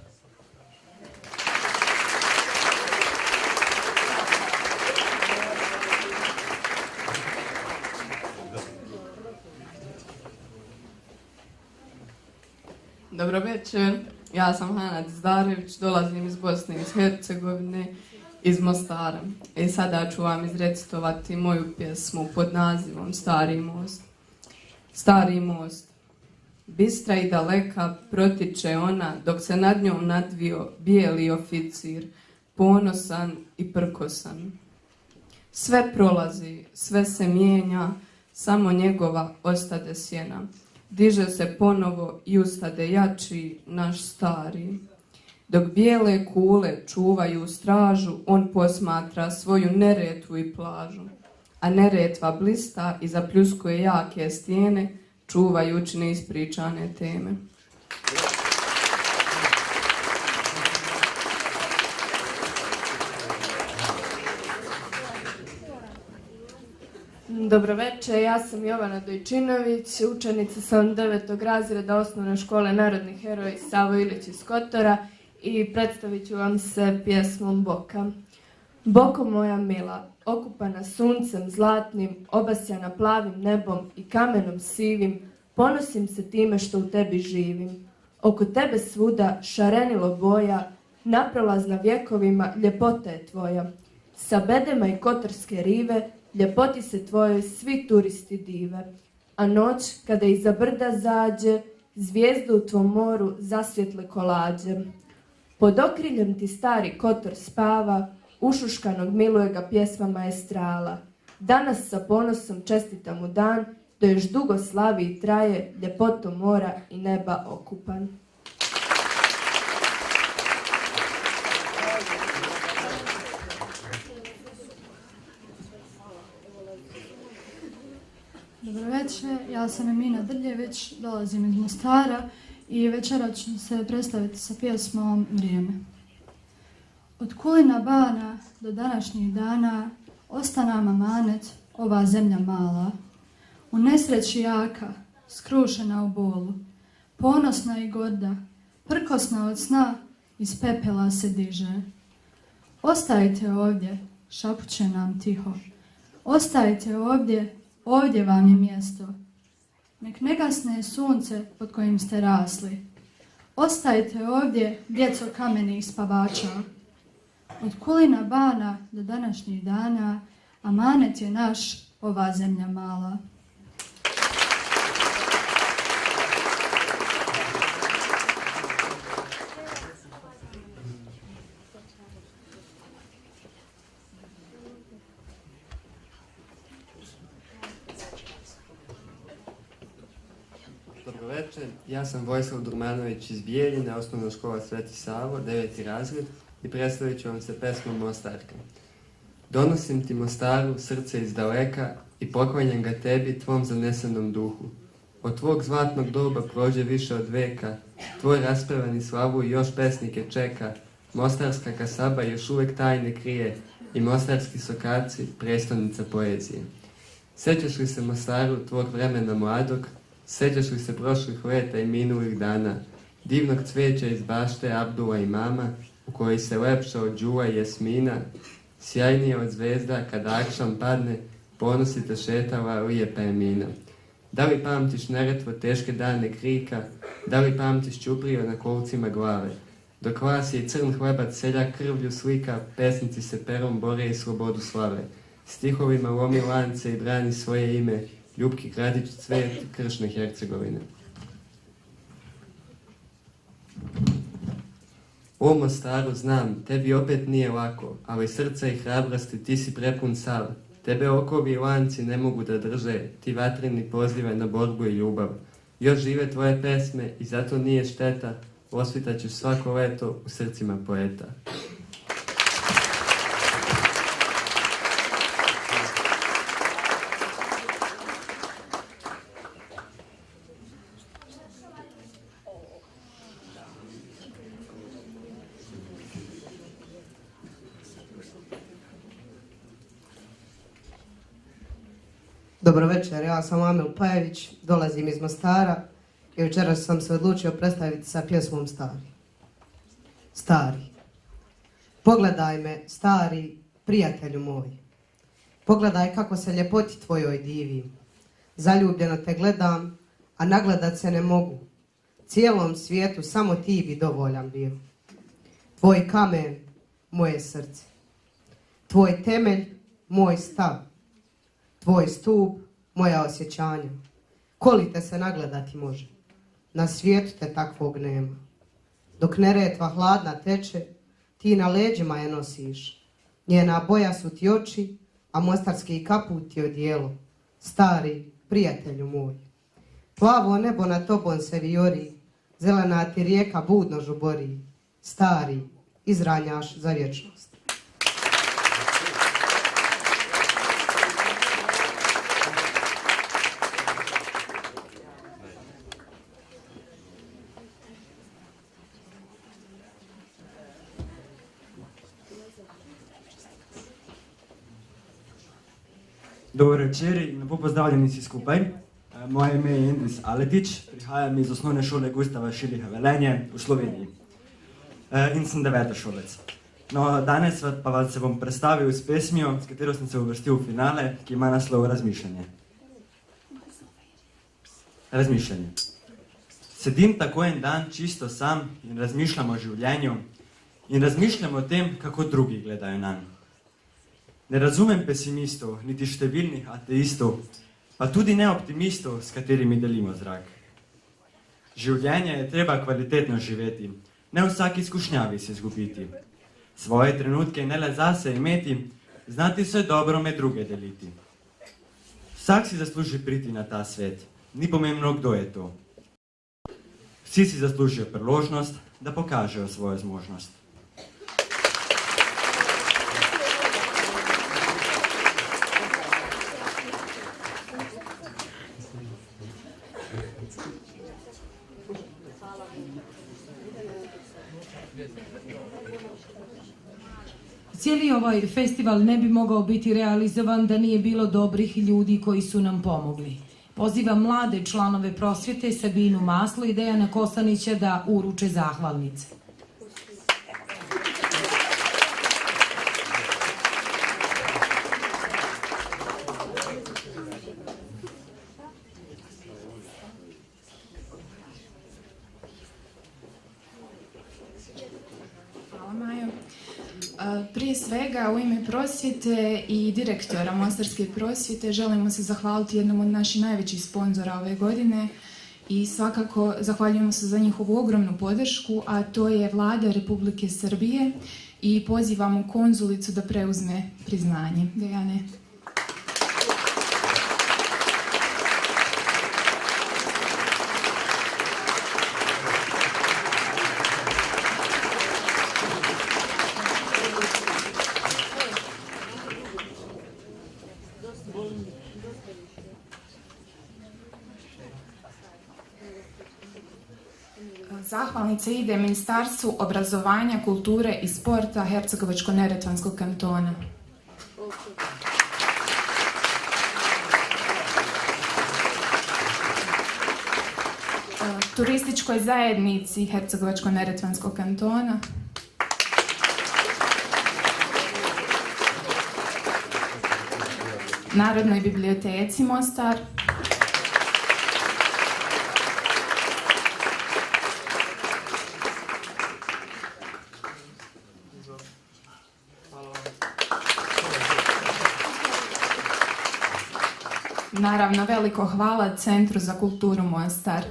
Dobro večer, ja sam Hana Dizdarević, dolazim iz Bosne i Hercegovine, iz Mostara. I sada ću vam izrecitovati moju pjesmu pod nazivom Stari most. Stari most. Bistra i daleka protiče ona, dok se nad njom nadvio bijeli oficir, ponosan i prkosan. Sve prolazi, sve se mijenja, samo njegova ostade sjena. Diže se ponovo i ustade jači naš stari. Dok bijele kule čuvaju stražu, on posmatra svoju Neretvu i plažu. A Neretva blista i zapljuskuje jake stijene, čuvajući neispričane teme. Dobro večer, ja sam Jovana Dojčinović, učenica sam 9. razreda osnovne škole Narodni heroj Savo Ilić iz Kotora i predstavit ću vam se pjesmom Boka. Boko moja mila, okupana suncem zlatnim, obasjana plavim nebom i kamenom sivim, ponosim se time što u tebi živim. Oko tebe svuda šarenilo boja, naprolazna vjekovima ljepota je tvoja. Sa bedema i kotorske rive, ljepoti se tvojoj svi turisti dive. A noć, kada iza brda zađe, zvijezdu u tvom moru zasvjetle kolađe. Pod okriljem ti stari kotor spava, ušuškanog miluje ga pjesma maestrala. Danas sa ponosom čestitam mu dan, da još dugo slavi i traje, ljepotom mora i neba okupan. Dobro večer, ja sam Emina Drljević, dolazim iz Mostara i večera ću se predstaviti sa pjesmom Vrijeme. Od Kulina bana do današnjih dana osta nam amanet ova zemlja mala. U nesreći jaka, skrušena u bolu, ponosna i gorda, prkosna od sna, iz pepela se diže. Ostajte ovdje, šapuće nam tiho, ostajte ovdje, ovdje vam je mjesto. Nek ne gasne sunce pod kojim ste rasli. Ostajte ovdje, djeco kamenih spavača. Od Kulina bana do današnjih dana, amanet je naš ova zemlja mala. Dobro večer, ja sam Vojislav Durmanović iz Bijeljine, osnovna škola Sveti Savo, 9. razred i predstavit ću vam se pesmom Mostarka. Donosim ti Mostaru srce iz daleka i poklanjam ga tebi tvom zanesenom duhu. Od tvog zlatnog doba prođe više od veka, tvoj raspevani slavu i još pesnike čeka, mostarska kasaba još uvek tajne krije i mostarski sokaci prestolnica poezije. Sjećaš li se Mostaru tvog vremena mladog, sjećaš li se prošlih leta i minulih dana, divnog cvijeća iz bašte Abdula i mama, u kojoj se lepša od đula i jasmina, sjajnije od zvezda kada akšam padne, ponosite šetala lijepa Emina. Da li pamtiš Neretvo teške dane krika, da li pamtiš Ćuprio na kolcima glave, dok vas je i crn hlebac seljak krvlju slika, pesnici se perom bore i slobodu slave. Stihovima lomi lance i brani svoje ime, ljubki gradić cvet kršne Hercegovine. O Mostaru, znam, tebi opet nije lako, ali srca i hrabrosti ti si prepun sav. Tebe okovi i lanci ne mogu da drže, ti vatreni pozivaj na borbu i ljubav. Još žive tvoje pesme i zato nije šteta, osvitaću svako leto u srcima poeta. Dobro večer, ja sam Amel Pajević, dolazim iz Mostara i večeras sam se odlučio predstaviti sa pjesmom Stari. Stari. Pogledaj me, stari, prijatelju moj. Pogledaj kako se ljepoti tvojoj divim. Zaljubljeno te gledam, a nagledat se ne mogu. Cijelom svijetu samo ti bi dovoljan bio. Tvoj kamen, moje srce. Tvoj temelj, moj stav. Tvoj stup, moja osjećanja. Koli te se nagledati može. Na svijetu te takvog nema. Dok Neretva hladna teče, ti na leđima je nosiš. Njena boja su ti oči, a mostarski kaput ti odijelo. Stari, prijatelju moj. Plavo nebo na tobom se vijori, zelena ti rijeka budno žubori. Stari, izranjaš za vječnost. Dobro večer in lepo pozdravljeni vsi skupaj. Moje ime je Indris Aletič, prihajam iz osnovne šole Gustava Šiliha Velenje v Sloveniji in sem devetošolec. No, danes pa vas se bom predstavil s pesmijo, s katero sem se uvrstil v finale, ki ima naslov Razmišljanje. Razmišljanje. Sedim tako en dan čisto sam in razmišljam o življenju in razmišljam o tem, kako drugi gledajo nanj. Ne razumem pesimistov, niti številnih ateistov, pa tudi ne optimistov, s katerimi delimo zrak. Življenje je treba kvalitetno živeti, ne vsaki skušnjavi se izgubiti. Svoje trenutke ne le zase imeti, znati vse dobro med druge deliti. Vsak si zasluži priti na ta svet, ni pomembno, kdo je to. Vsi si zaslužijo priložnost, da pokažejo svojo zmožnost. Cijeli ovaj festival ne bi mogao biti realizovan da nije bilo dobrih ljudi koji su nam pomogli. Pozivam mlade članove prosvjete Sabinu Maslo i Dejana Kosanića da uruče zahvalnice. Hvala Majo. Prije svega u ime prosvjete i direktora Mostarske prosvjete želimo se zahvaliti jednom od naših najvećih sponzora ove godine i svakako zahvaljujemo se za njihovu ogromnu podršku, a to je Vlada Republike Srbije i pozivamo konzulicu da preuzme priznanje. Dejane. Zahvalnica ide Ministarstvu obrazovanja, kulture i sporta Hercegovačko-neretvanskog kantona. Turističkoj zajednici Hercegovačko-neretvanskog kantona. Narodnoj biblioteci Mostar. Naravno, veliko hvala Centru za kulturu Mostar.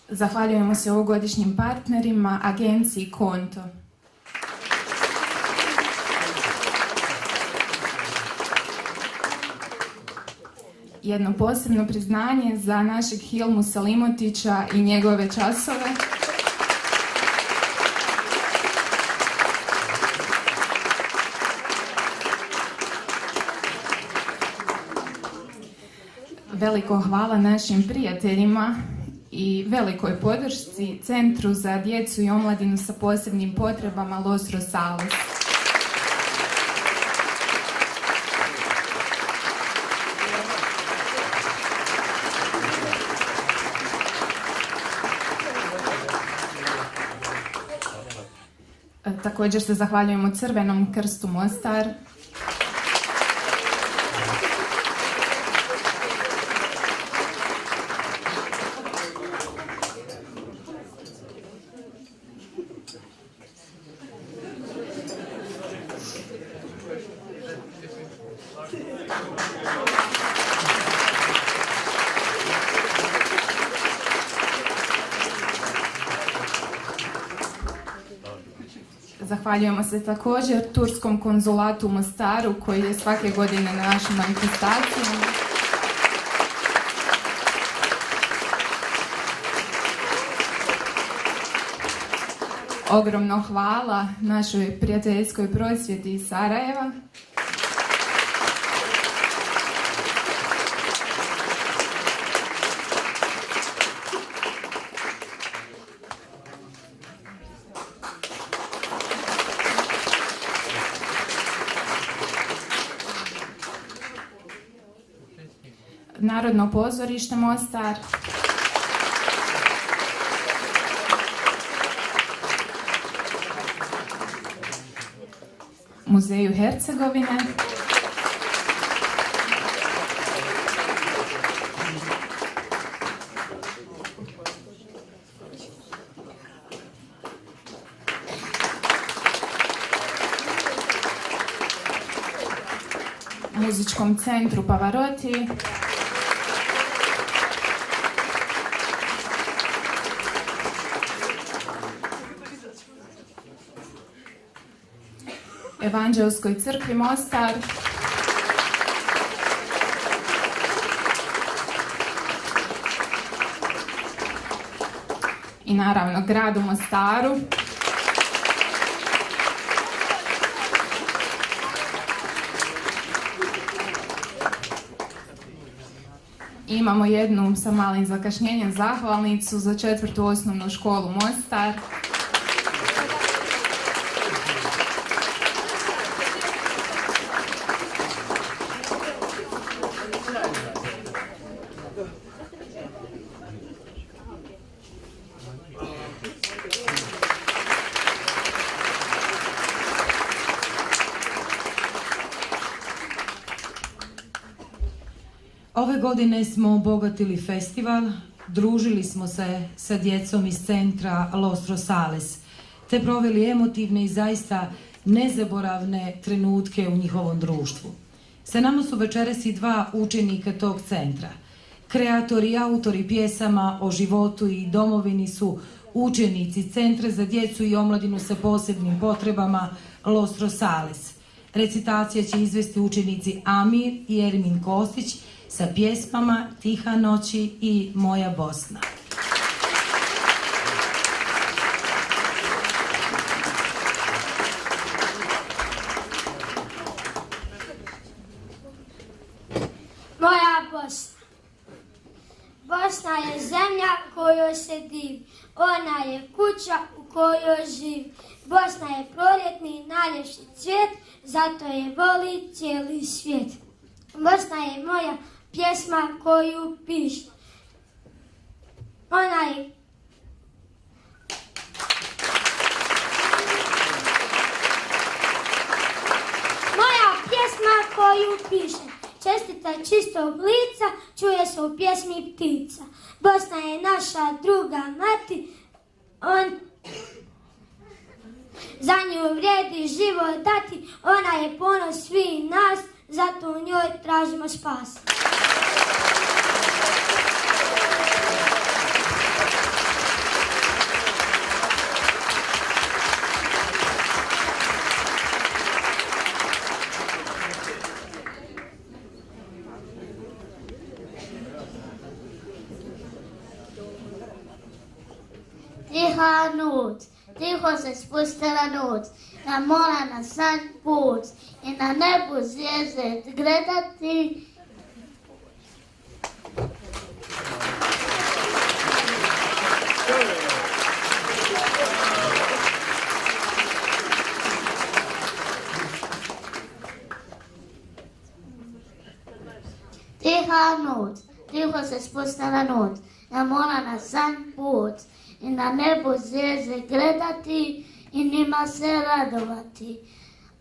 Zahvaljujemo se ovogodišnjim partnerima, agenciji Konto. Jedno posebno priznanje za našeg Hilmu Salimotića i njegove časove. Veliko hvala našim prijateljima i velikoj podršci Centru za djecu i omladinu sa posebnim potrebama Los Rosales. Također se zahvaljujemo Crvenom krstu Mostar. Zahvaljujemo se također Turskom konzulatu u Mostaru koji je svake godine na našim manifestacijama. Ogromno hvala našoj prijateljskoj prosvjeti iz Sarajeva. Narodno pozorište Mostar. Muzeju Hercegovine. Muzičkom centru Pavarotti. Evanđelskoj crkvi Mostar. I naravno gradu Mostaru. Imamo jednu sa malim zakašnjenjem zahvalnicu za 4. osnovnu školu Mostar. Ove godine smo obogatili festival, družili smo se sa djecom iz centra Los Rosales, te proveli emotivne i zaista nezaboravne trenutke u njihovom društvu. Sa nama su večeras i 2 učenika tog centra. Kreatori i autori pjesama o životu i domovini su učenici Centra za djecu i omladinu sa posebnim potrebama Los Rosales. Recitacija će izvesti učenici Amir i Ermin Kostić sa pjesmama Tiha noći i Moja Bosna. Moja Bosna. Bosna je zemlja kojoj se divi. Ona je kuća u kojoj živi. Bosna je proljetni najljepši cvijet, zato je voli cijeli svijet. Bosna je moja pjesma koju pišem. Ona je moja pjesma koju pišem. Čestita čistog lica, čuje se u pjesmi ptica. Bosna je naša druga mati, za nju vrijedi život dati. Ona je ponos svih nas, zato u njoj tražimo spas. Tiha noć, tiho se spustila noć, na mora na san put i na nebu zvijezde gledati. Tiha noć, tiho se spustila noć, na mora na san put i na nebu zvijezde gledati i njima se radovati.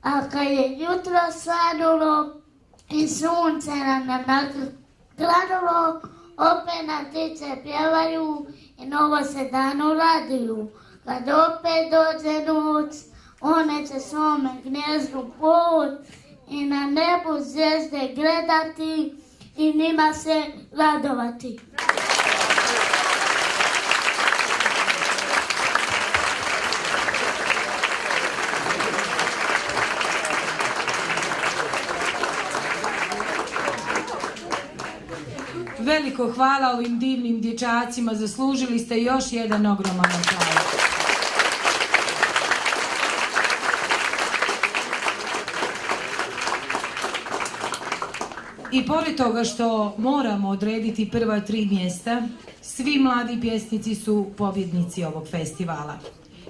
A kad je jutro svanulo i sunce nam nagranulo, opet na ptice pjevaju i novo se danu raduju. Kad opet dođe noć, one će svome gnjezdu put i na nebu zvijezde gledati i njima se radovati. Veliko hvala ovim divnim dječacima, zaslužili ste još jedan ogroman aplauz. I pored toga što moramo odrediti prva 3 mjesta, svi mladi pjesnici su pobjednici ovog festivala.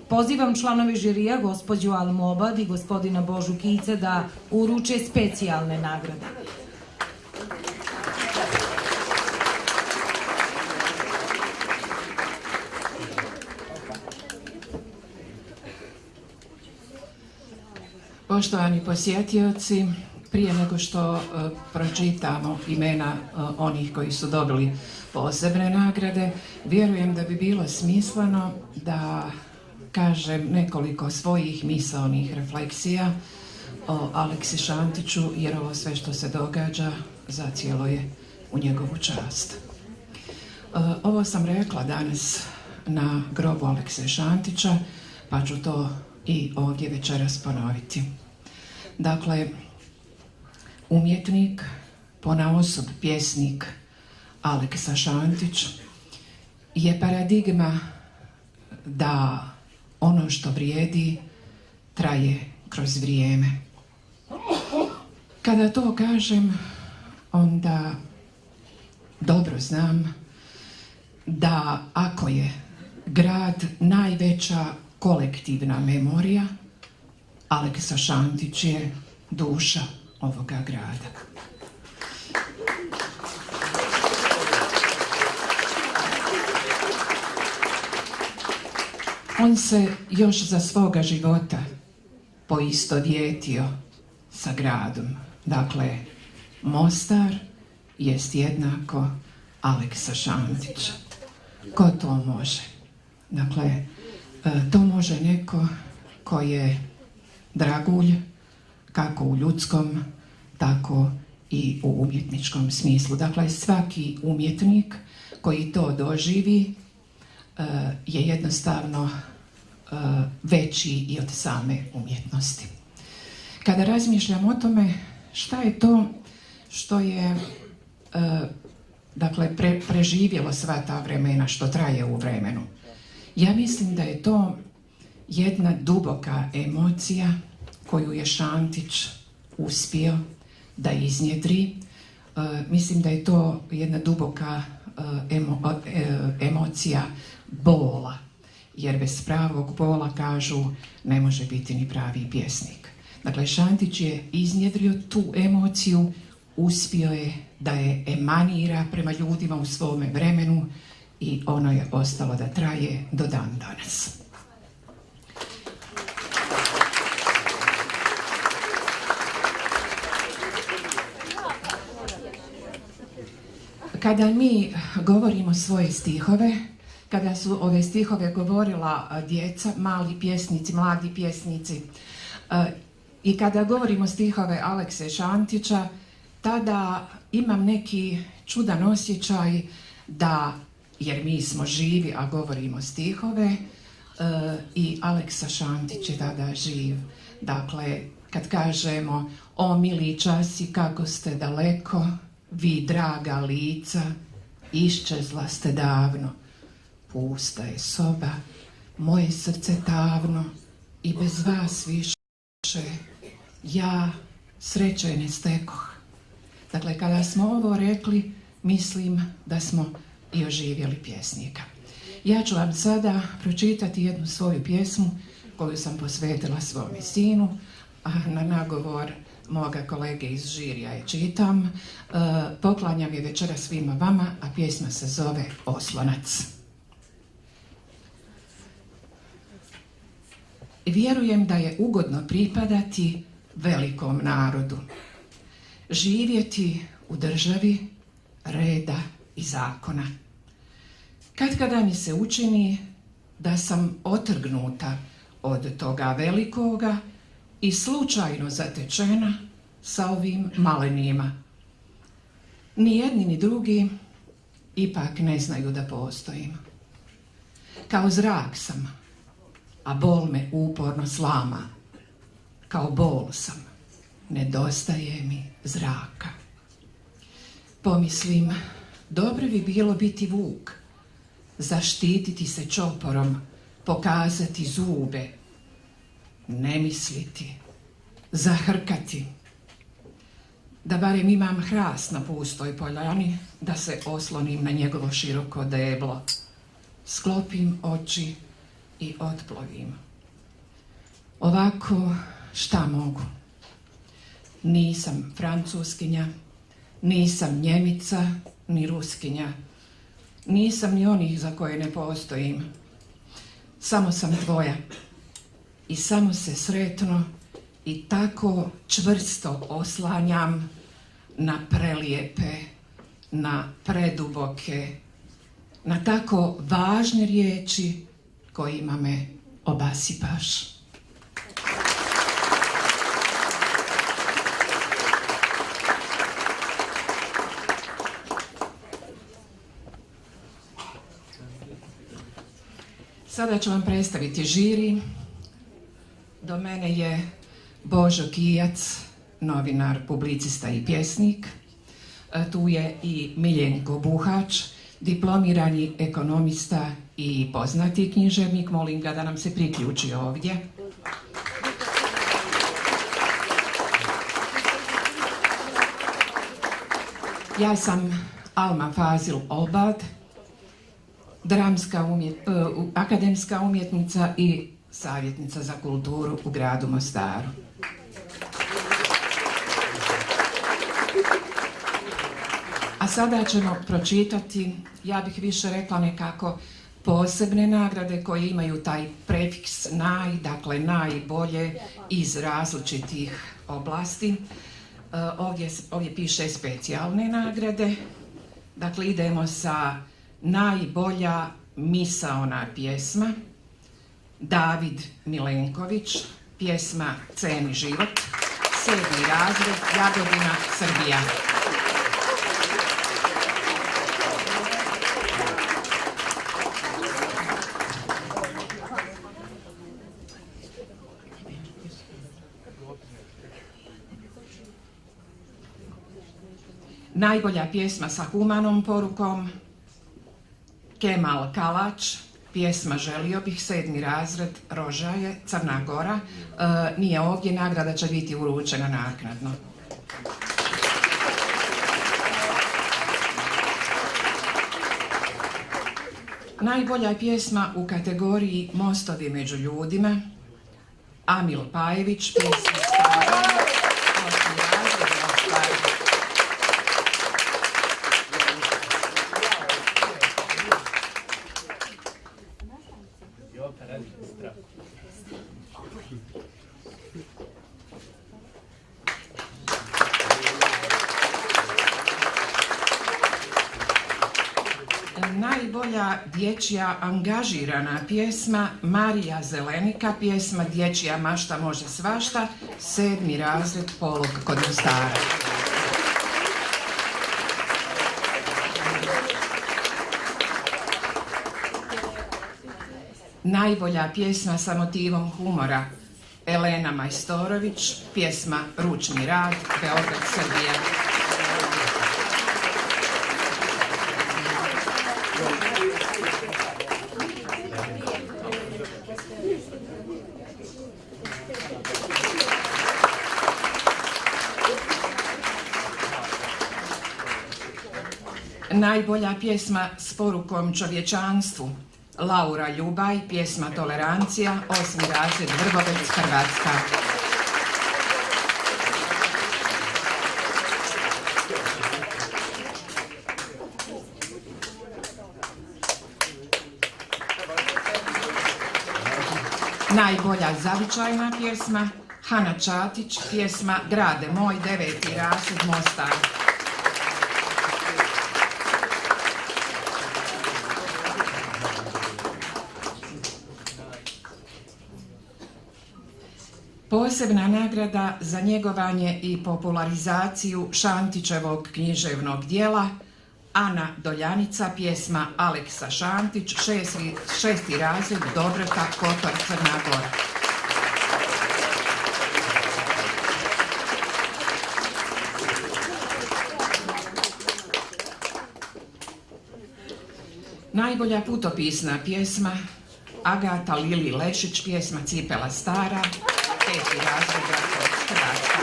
Pozivam članove žirija, gospođu Almobad i gospodina Božu Kica da uruče specijalne nagrade. Poštovani posjetioci, prije nego što pročitamo imena onih koji su dobili posebne nagrade, vjerujem da bi bilo smisleno da kažem nekoliko svojih misaonih refleksija o Aleksi Šantiću, jer ovo sve što se događa zacijelo je u njegovu čast. Ovo sam rekla danas na grobu Alekse Šantića, pa ću to i ovdje večeras ponoviti. Dakle, umjetnik, ponaosob pjesnik Aleksa Šantić je paradigma da ono što vrijedi traje kroz vrijeme. Kada to kažem, onda dobro znam da ako je grad najveća kolektivna memorija, Aleksa Šantić je duša ovoga grada. On se još za svoga života poistovjetio sa gradom. Dakle, Mostar jest jednako Aleksa Šantić. Ko to može? Dakle, to može neko ko je dragulj, kako u ljudskom, tako i u umjetničkom smislu. Dakle, svaki umjetnik koji to doživi je jednostavno veći i od same umjetnosti. Kada razmišljam o tome šta je to što je dakle, preživjelo sva ta vremena, što traje u vremenu, ja mislim da je to jedna duboka emocija koju je Šantić uspio da iznjedri. Mislim da je to jedna duboka emocija bola, jer bez pravog bola, kažu, ne može biti ni pravi pjesnik. Dakle, Šantić je iznjedrio tu emociju, uspio je da je emanira prema ljudima u svome vremenu i ono je ostalo da traje do dan danas. Kada mi govorimo svoje stihove, kada su ove stihove govorila djeca, mali pjesnici, mladi pjesnici, i kada govorimo stihove Alekse Šantića, tada imam neki čudan osjećaj da, jer mi smo živi, a govorimo stihove, i Aleksa Šantić je tada živ. Dakle, kad kažemo, o mili časi kako ste daleko, vi draga lica, iščezla ste davno, pusta je soba, moje srce tavno i bez vas više ja sreće ne stekoh. Dakle, kada smo ovo rekli, mislim da smo i oživjeli pjesnika. Ja ću vam sada pročitati jednu svoju pjesmu koju sam posvetila svome sinu, a na nagovor moga kolege iz žirija je čitam. Poklanjam je večera svima vama, a pjesma se zove Oslonac. Vjerujem da je ugodno pripadati velikom narodu, živjeti u državi reda i zakona. Kada mi se učini da sam otrgnuta od toga velikoga i slučajno zatečena sa ovim malenima. Ni jedni ni drugi ipak ne znaju da postojim. Kao zrak sam, a bol me uporno slama. Kao bol sam, nedostaje mi zraka. Pomislim, dobro bi bilo biti vuk, zaštititi se čoporom, pokazati zube, ne misliti, zahrkati. Da barem imam hrast na pustoj poljani, da se oslonim na njegovo široko deblo, sklopim oči i otplovim. Ovako šta mogu? Nisam francuskinja, nisam Njemica, ni Ruskinja, nisam ni onih za koje ne postojim. Samo sam tvoja i samo se sretno i tako čvrsto oslanjam na prelijepe, na preduboke, na tako važne riječi kojima me obasipaš. Sada ću vam predstaviti žiri. Do mene je Božo Kijac, novinar, publicista i pjesnik. Tu je i Miljenko Buhač, diplomirani ekonomista i poznati književnik. Molim ga da nam se priključi ovdje. Ja sam Alma Fazil Obad, akademska umjetnica i savjetnica za kulturu u gradu Mostaru. A sada ćemo pročitati, ja bih više rekla nekako, posebne nagrade koje imaju taj prefiks naj, dakle najbolje iz različitih oblasti. Ovdje piše specijalne nagrade. Dakle, idemo sa najbolja misaona pjesma, David Milenković, pjesma Ceni život, 7. razred, Jagodina, Srbija. Najbolja pjesma sa humanom porukom, Kemal Kalač, pjesma Želio bih, 7. razred, Rožaje, Crna Gora. Nije ovdje, nagrada će biti uručena naknadno. Najbolja pjesma u kategoriji Mostovi među ljudima, Amil Pajević, pjesma Stara, 8. razred, Mostar. Najbolja dječja angažirana pjesma, Marija Zelenika, pjesma Dječja mašta može svašta, 7. razred, Polog kod Mostara. Najbolja pjesma sa motivom humora, Elena Majstorović, pjesma Ručni rad, Beograd, Srbija. Najbolja pjesma s porukom čovječanstvu, Laura Ljubaj, pjesma Tolerancija, 8. razred, Vrbovec, Hrvatska. Najbolja zavičajna pjesma, Hana Čatić, pjesma Grade moj, 9. razred, Mostar. Posebna nagrada za njegovanje i popularizaciju Šantićevog književnog dijela, Ana Doljanica, pjesma Aleksa Šantić, 6. razred, Dobrota, Kotor, Crna Gora. Najbolja putopisna pjesma, Agata Lili Lešić, pjesma Cipela stara, 5. razred, Hrvatska.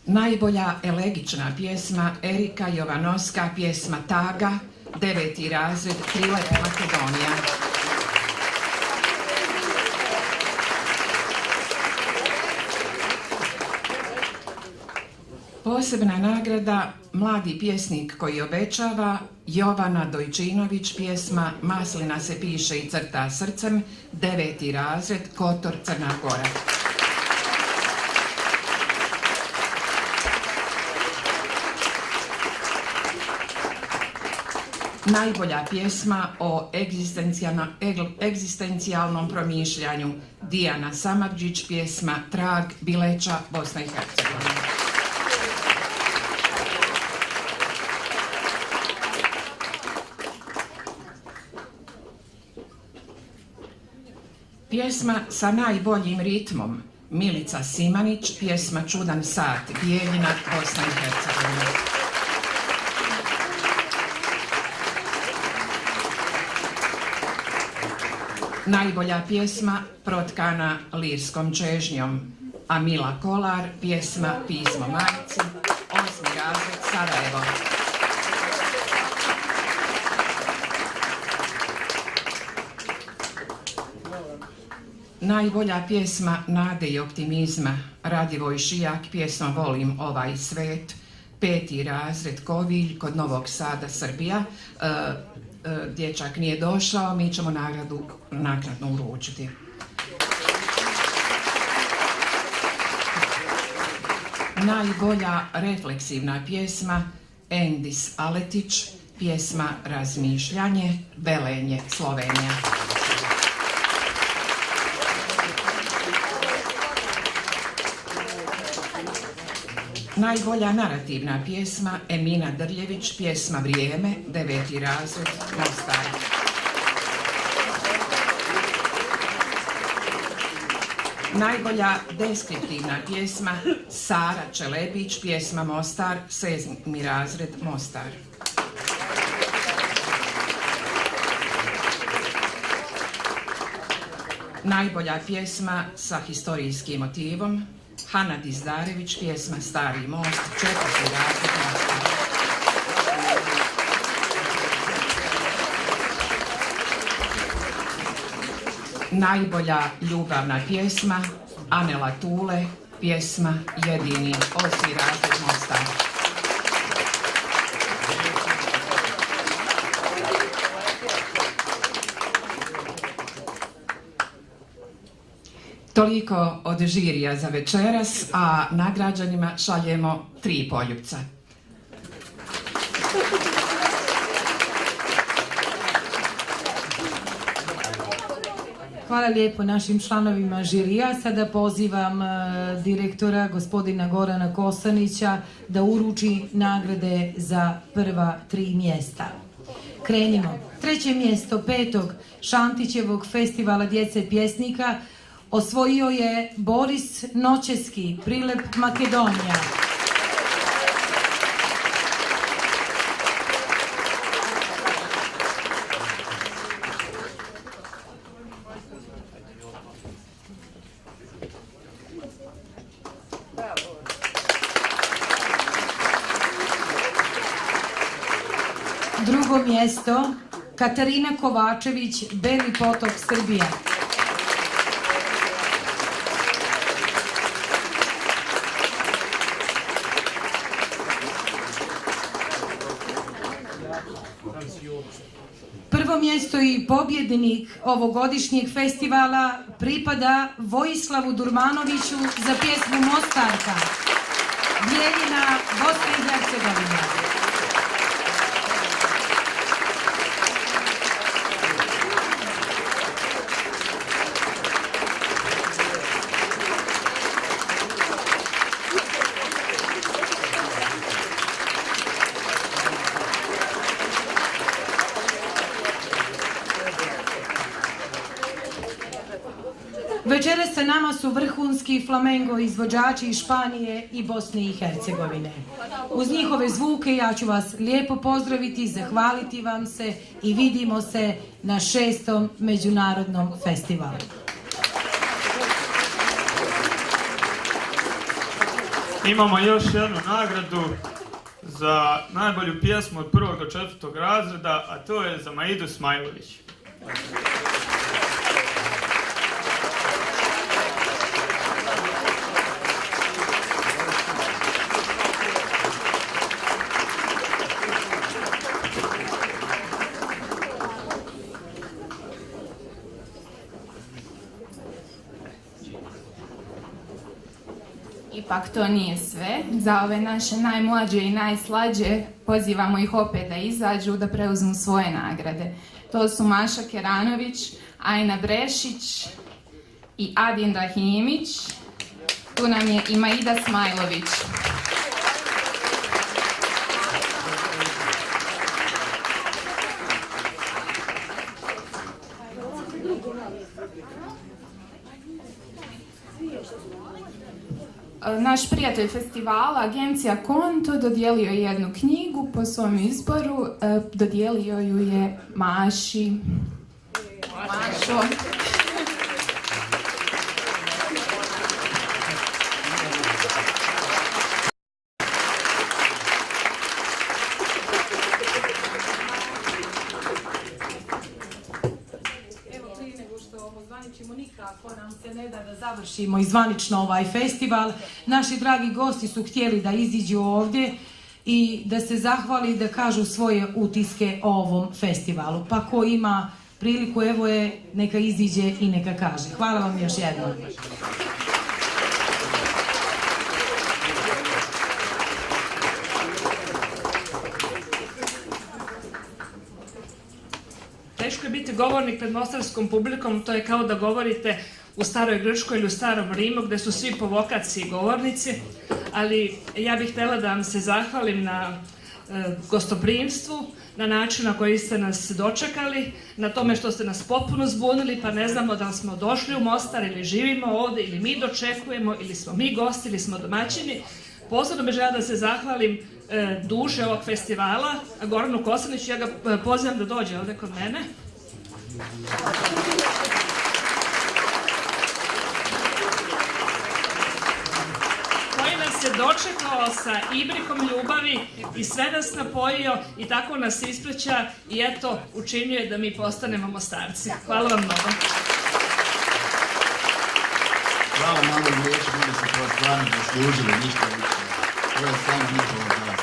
Najbolja elegična pjesma, Erika Jovanovska, pjesma Taga, 9. razred, Prilep, Makedonija. Posebna nagrada, mladi pjesnik koji obećava, Jovana Dojčinović, pjesma Maslina se piše i crta srcem, 9. razred, Kotor, Crna Gora. Najbolja pjesma o egzistencijalnom promišljanju, Dijana Samardžić, pjesma Trag, Bileća, Bosna i Hercegovina. Pjesma sa najboljim ritmom, Milica Simanić, pjesma Čudan sat, Bijeljina, Bosna i Hercegovina. Najbolja pjesma protkana lirskom čežnjom, Amila Kolar, pjesma Pismo majci, 8. razred, Sarajevo. Najbolja pjesma nade i optimizma, Radivoj Šijak, pjesma Volim ovaj svet, 5. razred, Kovilj, kod Novog Sada, Srbija. Dječak nije došao, mi ćemo nagradu naknadno uručiti. Najbolja refleksivna pjesma, Endis Aletić, pjesma Razmišljanje, Velenje, Slovenija. Najbolja narativna pjesma, Emina Drljević, pjesma Vrijeme, 9. razred, Mostar. Najbolja deskriptivna pjesma, Sara Čelebić, pjesma Mostar, 7. razred, Mostar. Najbolja pjesma sa historijskim motivom, Hana Dizdarević, pjesma Stari most, 4. razred, Mostar. Najbolja ljubavna pjesma, Anela Tule, pjesma Jedini, 8. razred, Mostar. Toliko od žirija za večeras, a nagrađanima šaljemo 3 poljupca. Hvala lijepo našim članovima žirija. Sada pozivam direktora gospodina Gorana Kosanića da uruči nagrade za prva 3 mjesta. Krenimo. 3. mjesto 5. Šantićevog festivala djece pjesnika osvojio je Boris Noćeski, Prilep, Makedonija. Drugo mjesto Katarina Kovačević, Beli Potok, Srbija. Prvo mjesto i pobjednik ovogodišnjeg festivala pripada Vojislavu Durmanoviću za pjesmu Mostarka, Bijeljina, Bosna i Hercegovina. Večeras sa nama su vrhunski flamengo izvođači iz Španije i Bosne i Hercegovine. Uz njihove zvuke ja ću vas lijepo pozdraviti, zahvaliti vam se i vidimo se na 6. međunarodnom festivalu. Imamo još jednu nagradu za najbolju pjesmu od 1. do 4. razreda, a to je za Maidu Smajlović. Ipak to nije sve. Za ove naše najmlađe i najslađe pozivamo ih opet da izađu, da preuzmu svoje nagrade. To su Maša Keranović, Ajna Brešić i Adin Rahimić. Tu nam je i Maida Smajlović. Naš prijatelj festivala, agencija Konto, dodijelio je jednu knjigu po svom izboru. Dodijelio ju je Maši. Mašo. Nikako nam se ne da završimo i zvanično ovaj festival. Naši dragi gosti su htjeli da iziđu ovdje i da se zahvali i da kažu svoje utiske o ovom festivalu. Pa ko ima priliku, evo je, neka iziđe i neka kaže. Hvala vam još jednom. Teško je biti govornik pred mostarskom publikom, to je kao da govorite u staroj Grčkoj ili u starom Rimu gdje su svi po vokaciji govornici, ali ja bih htjela da vam se zahvalim na gostoprimstvu, na način na koji ste nas dočekali, na tome što ste nas potpuno zbunili, pa ne znamo da smo došli u Mostar ili živimo ovdje ili mi dočekujemo ili smo mi gosti ili smo domaćini. Posebno bih željela da se zahvalim duše ovog festivala, Goranu Kosaniću, ja ga pozivam da dođe ovdje kod mene. Koji nas je dočekao sa ibrikom ljubavi i sve nas napojio i tako nas ispraća i eto učinjuje da mi postanemo Mostarci. Hvala vam mnogo. Hvala malo riječi, bude se to stvarno zaslužili, ništa više. To je samo njihovo glas.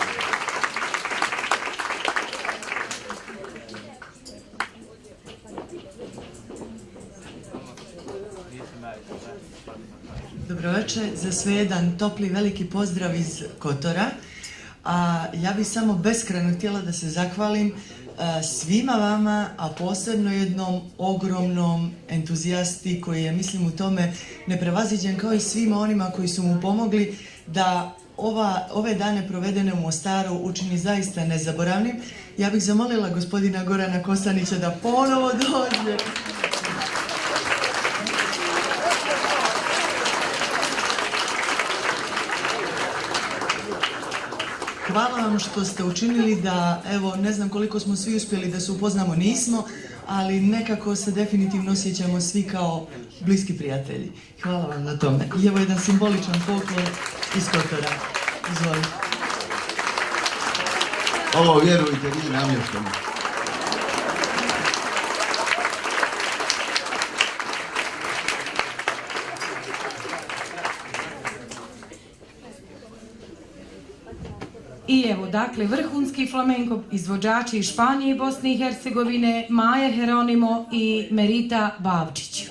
Dobroveče, za sve jedan topli veliki pozdrav iz Kotora. A ja bih samo beskrajno htjela da se zahvalim svima vama, a posebno jednom ogromnom entuzijasti koji je, mislim, u tome neprevaziđen, kao i svima onima koji su mu pomogli da ove dane provedene u Mostaru učini zaista nezaboravnim. Ja bih zamolila gospodina Gorana Kosanića da ponovo dođe. Hvala vam što ste učinili da, evo, ne znam koliko smo svi uspjeli da se upoznamo, nismo, ali nekako se definitivno osjećamo svi kao bliski prijatelji. Hvala vam na tome. I evo jedan simboličan poklon iz Kotora. Izvolite. Ovo, vjerujte, nije namješteno. I evo, dakle, vrhunski flamenko izvođači iz Španije i Bosne i Hercegovine, Maja Heronimo i Merita Bavčić.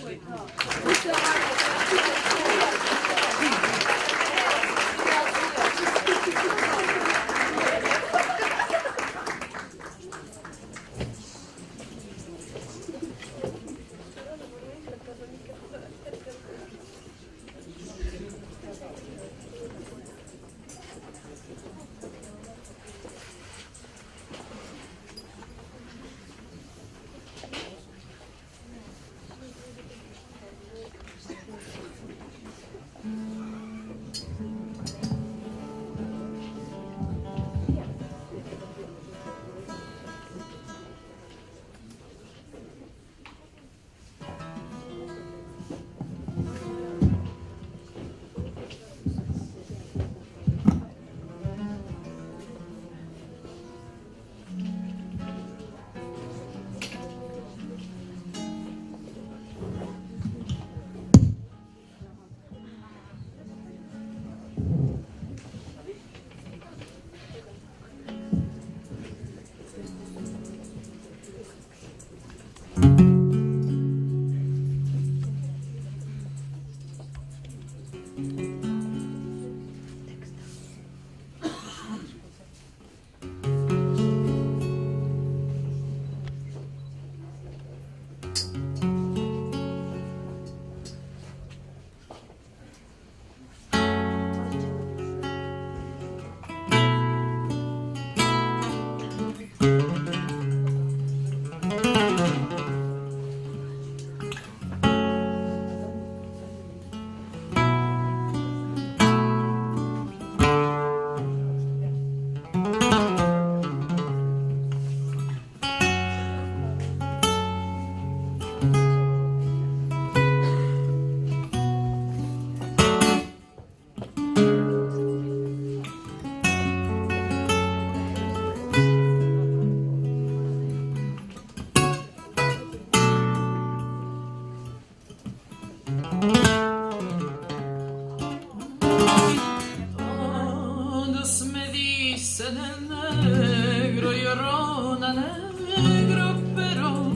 negro, llorona, negro, pero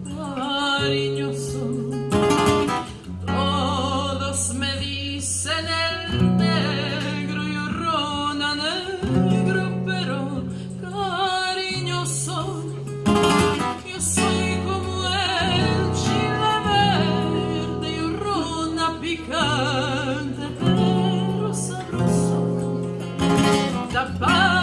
cariñoso. Todos me dicen el negro, llorona, negro, pero cariñoso. Yo soy como el chile verde, llorona, picante, pero sabroso. La paz